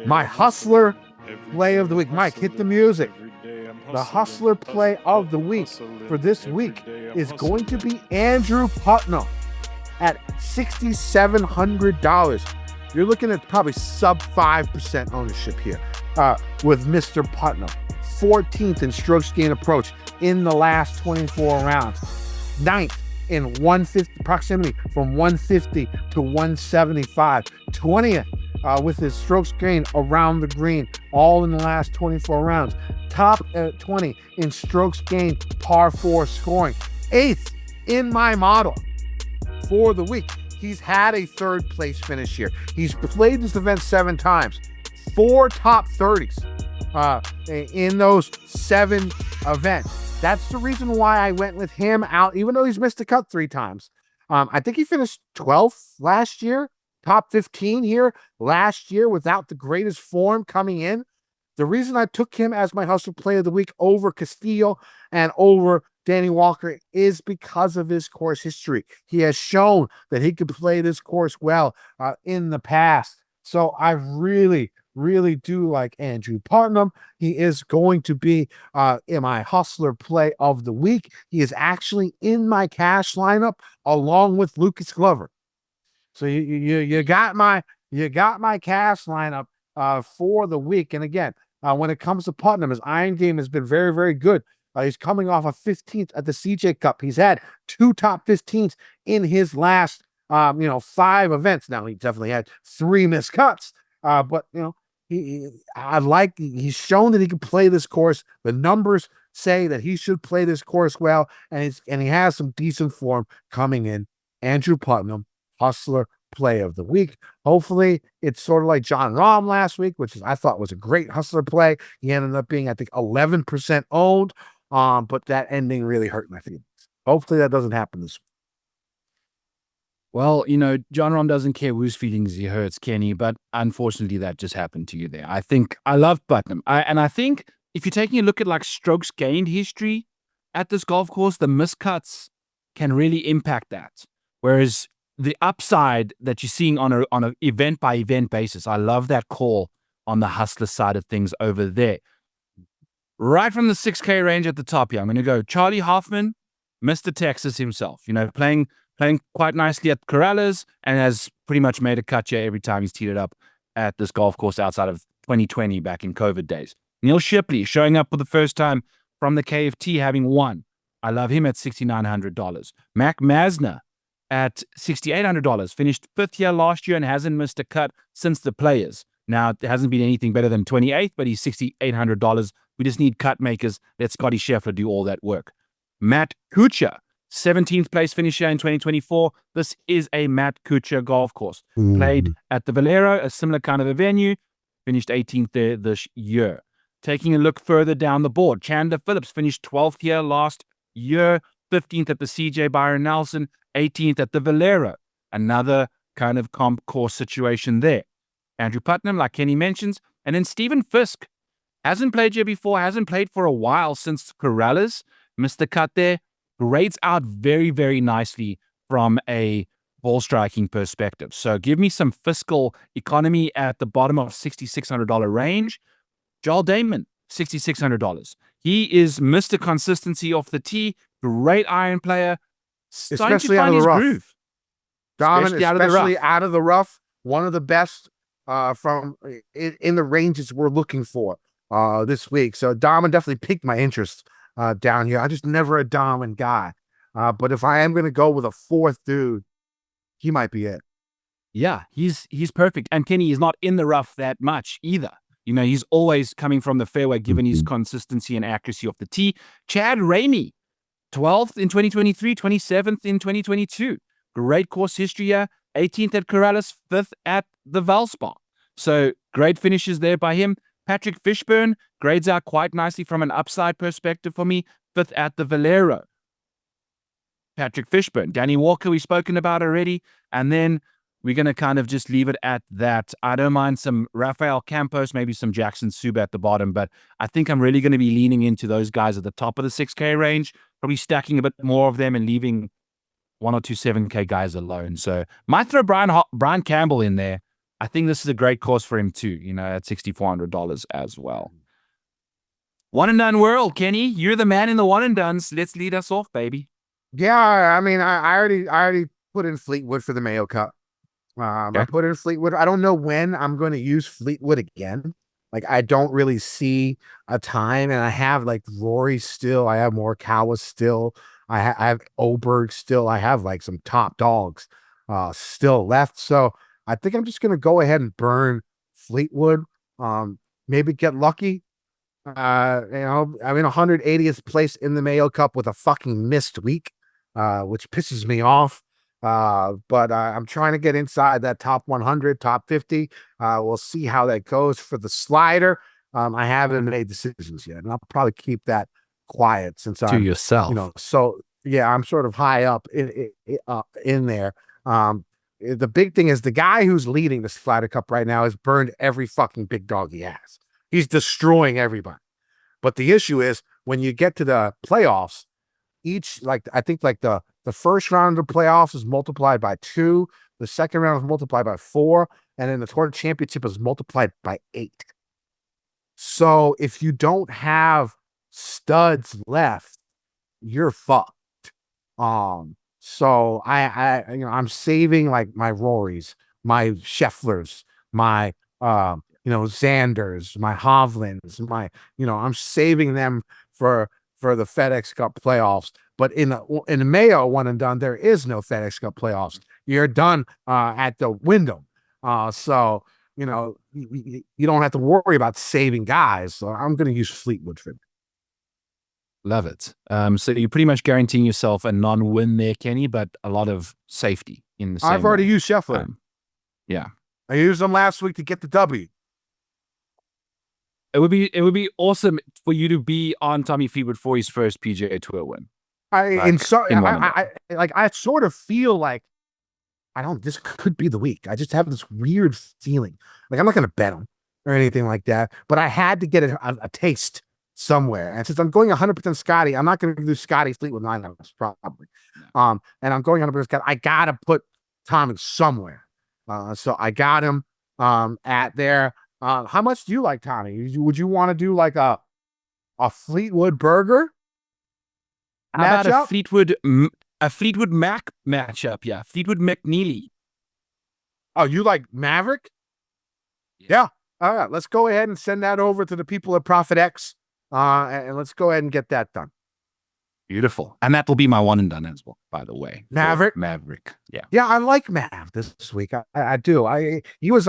Speaker 2: my hustler play of the week. Mike, hit the music. The hustler play of the week for this week is going to be Andrew Putnam at $6,700. You're looking at probably sub 5% ownership here with Mr. Putnam. 14th in strokes gain approach in the last 24 rounds. 9th in 150 proximity from 150 to 175. 20th with his strokes gain around the green, all in the last 24 rounds. Top 20 in strokes gain par 4 scoring. 8th in my model for the week. He's had a 3rd place finish here. He's played this event 7 times. 4 top 30s in those 7 events. That's the reason why I went with him out, even though he's missed the cut 3 times. I think he finished 12th last year, top 15 here last year without the greatest form coming in. The reason I took him as my hustle play of the week over Castillo and over Danny Walker is because of his course history. He has shown that he could play this course well in the past. So I really, really do like Andrew Putnam. He is going to be in my hustler play of the week. He is actually in my cash lineup along with Lucas Glover. So you got my cash lineup for the week. And again, when it comes to Putnam, his iron game has been very, very good. He's coming off a 15th at the CJ Cup. He's had 2 top 15s in his last 5 events. Now he definitely had 3 missed cuts, but he's shown that he can play this course. The numbers say that he should play this course well, and he has some decent form coming in. Andrew Putnam, hustler play of the week. Hopefully it's sort of like John Rahm last week, which I thought was a great hustler play. He ended up being, I think, 11% owned, but that ending really hurt my feelings. Hopefully that doesn't happen this week.
Speaker 1: Well, John Rahm doesn't care whose feelings he hurts, Kenny, but unfortunately that just happened to you there. I love Putnam. I think if you're taking a look at like strokes gained history at this golf course, the miscuts can really impact that. Whereas the upside that you're seeing on a event by event basis, I love that call on the hustler side of things over there. Right from the 6K range at the top here, I'm going to go Charlie Hoffman, Mr. Texas himself, playing quite nicely at Corrales and has pretty much made a cut here every time he's teed it up at this golf course outside of 2020 back in COVID days. Neil Shipley showing up for the first time from the KFT, having won. I love him at $6,900. Mac Masner at $6,800, finished 5th here last year and hasn't missed a cut since the Players. Now, it hasn't been anything better than 28th, but he's $6,800 We just need cut makers. Let Scotty Scheffler do all that work. Matt Kuchar, 17th place finisher in 2024. This is a Matt Kuchar golf course. Played at the Valero, a similar kind of a venue. Finished 18th there this year. Taking a look further down the board, Chandler Phillips finished 12th here last year, 15th at the CJ Byron Nelson, 18th at the Valero. Another kind of comp course situation there. Andrew Putnam, like Kenny mentions, and then Stephen Fisk. Hasn't played here before, hasn't played for a while since Corrales. Missed the cut there. Grades out very, very nicely from a ball striking perspective. So give me some fiscal economy at the bottom of $6,600 range. Joel Damon, $6,600. He is Mr. Consistency off the tee. Great iron player.
Speaker 2: Especially out of the rough. Especially out of the rough. One of the best from in the ranges we're looking for this week. So Dahman definitely piqued my interest down here. I just never a Dahman guy. But if I am going to go with a fourth dude, he might be it.
Speaker 1: Yeah, he's perfect. And Kenny is not in the rough that much either. You know, he's always coming from the fairway, given his consistency and accuracy off the tee. Chad Ramey, 12th in 2023, 27th in 2022. Great course history here. 18th at Corrales, 5th at the Valspar. So great finishes there by him. Patrick Fishburne grades out quite nicely from an upside perspective for me. 5th at the Valero. Patrick Fishburne. Danny Walker, we've spoken about already. And then we're going to kind of just leave it at that. I don't mind some Rafael Campos, maybe some Jackson Suba at the bottom, but I think I'm really going to be leaning into those guys at the top of the 6K range, probably stacking a bit more of them and leaving one or two 7K guys alone. So might throw Brian Campbell in there. I think this is a great course for him too, you know, at $6,400 as well. One and done world, Kenny. You're the man in the one and dones. Let's lead us off, baby.
Speaker 2: Yeah, I mean, I already put in Fleetwood for the Mayo Cup. I put in Fleetwood. I don't know when I'm going to use Fleetwood again. Like, I don't really see a time, and I have like Rory still. I have Morikawa still. I have Oberg still. I have like some top dogs still left. So I think I'm just going to go ahead and burn Fleetwood. Maybe get lucky. You know, I'm in 180th place in the Mayo Cup with a fucking missed week, which pisses me off. But I'm trying to get inside that top 100, top 50. We'll see how that goes for the slider. I haven't made decisions yet, and I'll probably keep that quiet since I'm
Speaker 1: yourself.
Speaker 2: You know, so yeah, I'm sort of high up in there. The big thing is the guy who's leading the Slider Cup right now has burned every fucking big dog he has. He's destroying everybody. But the issue is when you get to the playoffs, I think the first round of the playoffs is multiplied by 2, the second round is multiplied by 4, and then the tour championship is multiplied by 8. So if you don't have studs left, you're fucked. So I'm saving like my Rorys, my Schefflers, my Xanders, my Hovlands, I'm saving them for the FedEx Cup playoffs. But in the Mayo one and done, there is no FedEx Cup playoffs. You're done at the window. So you don't have to worry about saving guys. So I'm going to use Fleetwood for it.
Speaker 1: Love it. So you're pretty much guaranteeing yourself a non-win there, Kenny, but a lot of safety in the same
Speaker 2: I've already used Scheffler.
Speaker 1: Yeah.
Speaker 2: I used them last week to get the W.
Speaker 1: It would be awesome for you to be on Tommy Fleetwood for his first PGA Tour win.
Speaker 2: I sort of feel like this could be the week. I just have this weird feeling. Like I'm not going to bet him or anything like that, but I had to get a taste somewhere. And since I'm going 100% Scotty, I'm not going to do Scotty Fleetwood 9 hours probably. And I'm going 100% Scotty. I got to put Tommy somewhere. So I got him at there. How much do you like Tommy? Would you want to do like a Fleetwood Burger?
Speaker 1: How about a Fleetwood Mac matchup? Yeah, Fleetwood McNeely.
Speaker 2: Oh, you like Maverick? Yeah. All right, let's go ahead and send that over to the people at ProphetX, and let's go ahead and get that done.
Speaker 1: Beautiful, and that will be my one and done as well. By the way,
Speaker 2: Maverick.
Speaker 1: Yeah.
Speaker 2: Yeah, I like Mav this week. I do. I was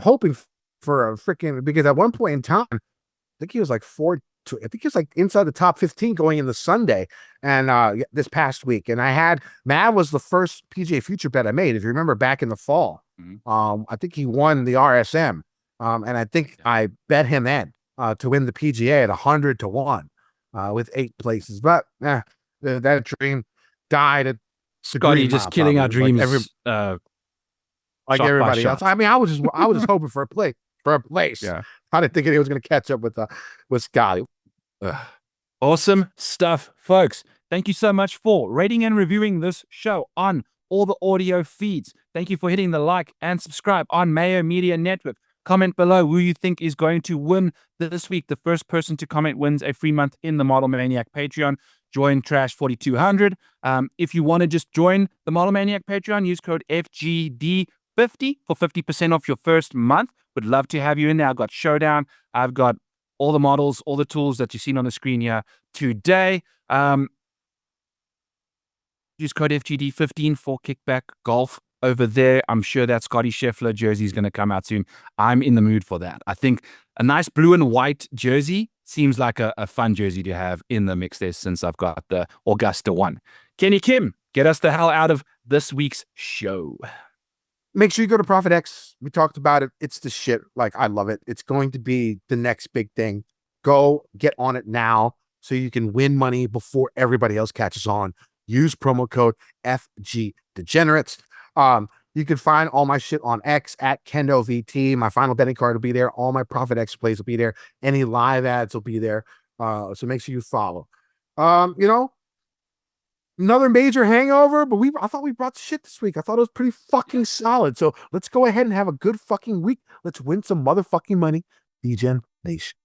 Speaker 2: hoping for a freaking, because at one point in time, I think he was like I think he was like inside the top 15 going into Sunday and this past week. And I had Mav was the first PGA future bet I made. If you remember back in the fall, I think he won the RSM. And I think I bet him then to win the PGA at 100 to 1 with 8 places. But that dream died at
Speaker 1: Scotty just killing our dreams.
Speaker 2: Like everybody else. I mean, I was just hoping for a place.
Speaker 1: Yeah.
Speaker 2: I didn't think he was going to catch up with Scotty.
Speaker 1: Awesome stuff, folks. Thank you so much for rating and reviewing this show on all the audio feeds. Thank you for hitting the like and subscribe on Mayo Media Network. Comment below who you think is going to win this week. The first person to comment wins a free month in the Model Maniac Patreon. Join Trash 4200. If you want to just join the Model Maniac Patreon, use code FGD50 for 50% off your first month. Would love to have you in there. I've got Showdown. I've got all the models, all the tools that you've seen on the screen here today. Use code FGD15 for Kickback Golf over there. I'm sure that Scotty Scheffler jersey is going to come out soon. I'm in the mood for that. I think a nice blue and white jersey seems like a fun jersey to have in the mix there since I've got the Augusta one. Kenny Kim, get us the hell out of this week's show.
Speaker 2: Make sure you go to ProphetX. We talked about it. It's the shit. Like, I love it. It's going to be the next big thing. Go get on it now so you can win money before everybody else catches on. Use promo code FG Degenerates. You can find all my shit on X at KendoVT. My final betting card will be there. All my ProphetX plays will be there. Any live ads will be there. So make sure you follow. Another major hangover, but I thought we brought shit this week. I thought it was pretty fucking solid. So let's go ahead and have a good fucking week. Let's win some motherfucking money. Degen Nation.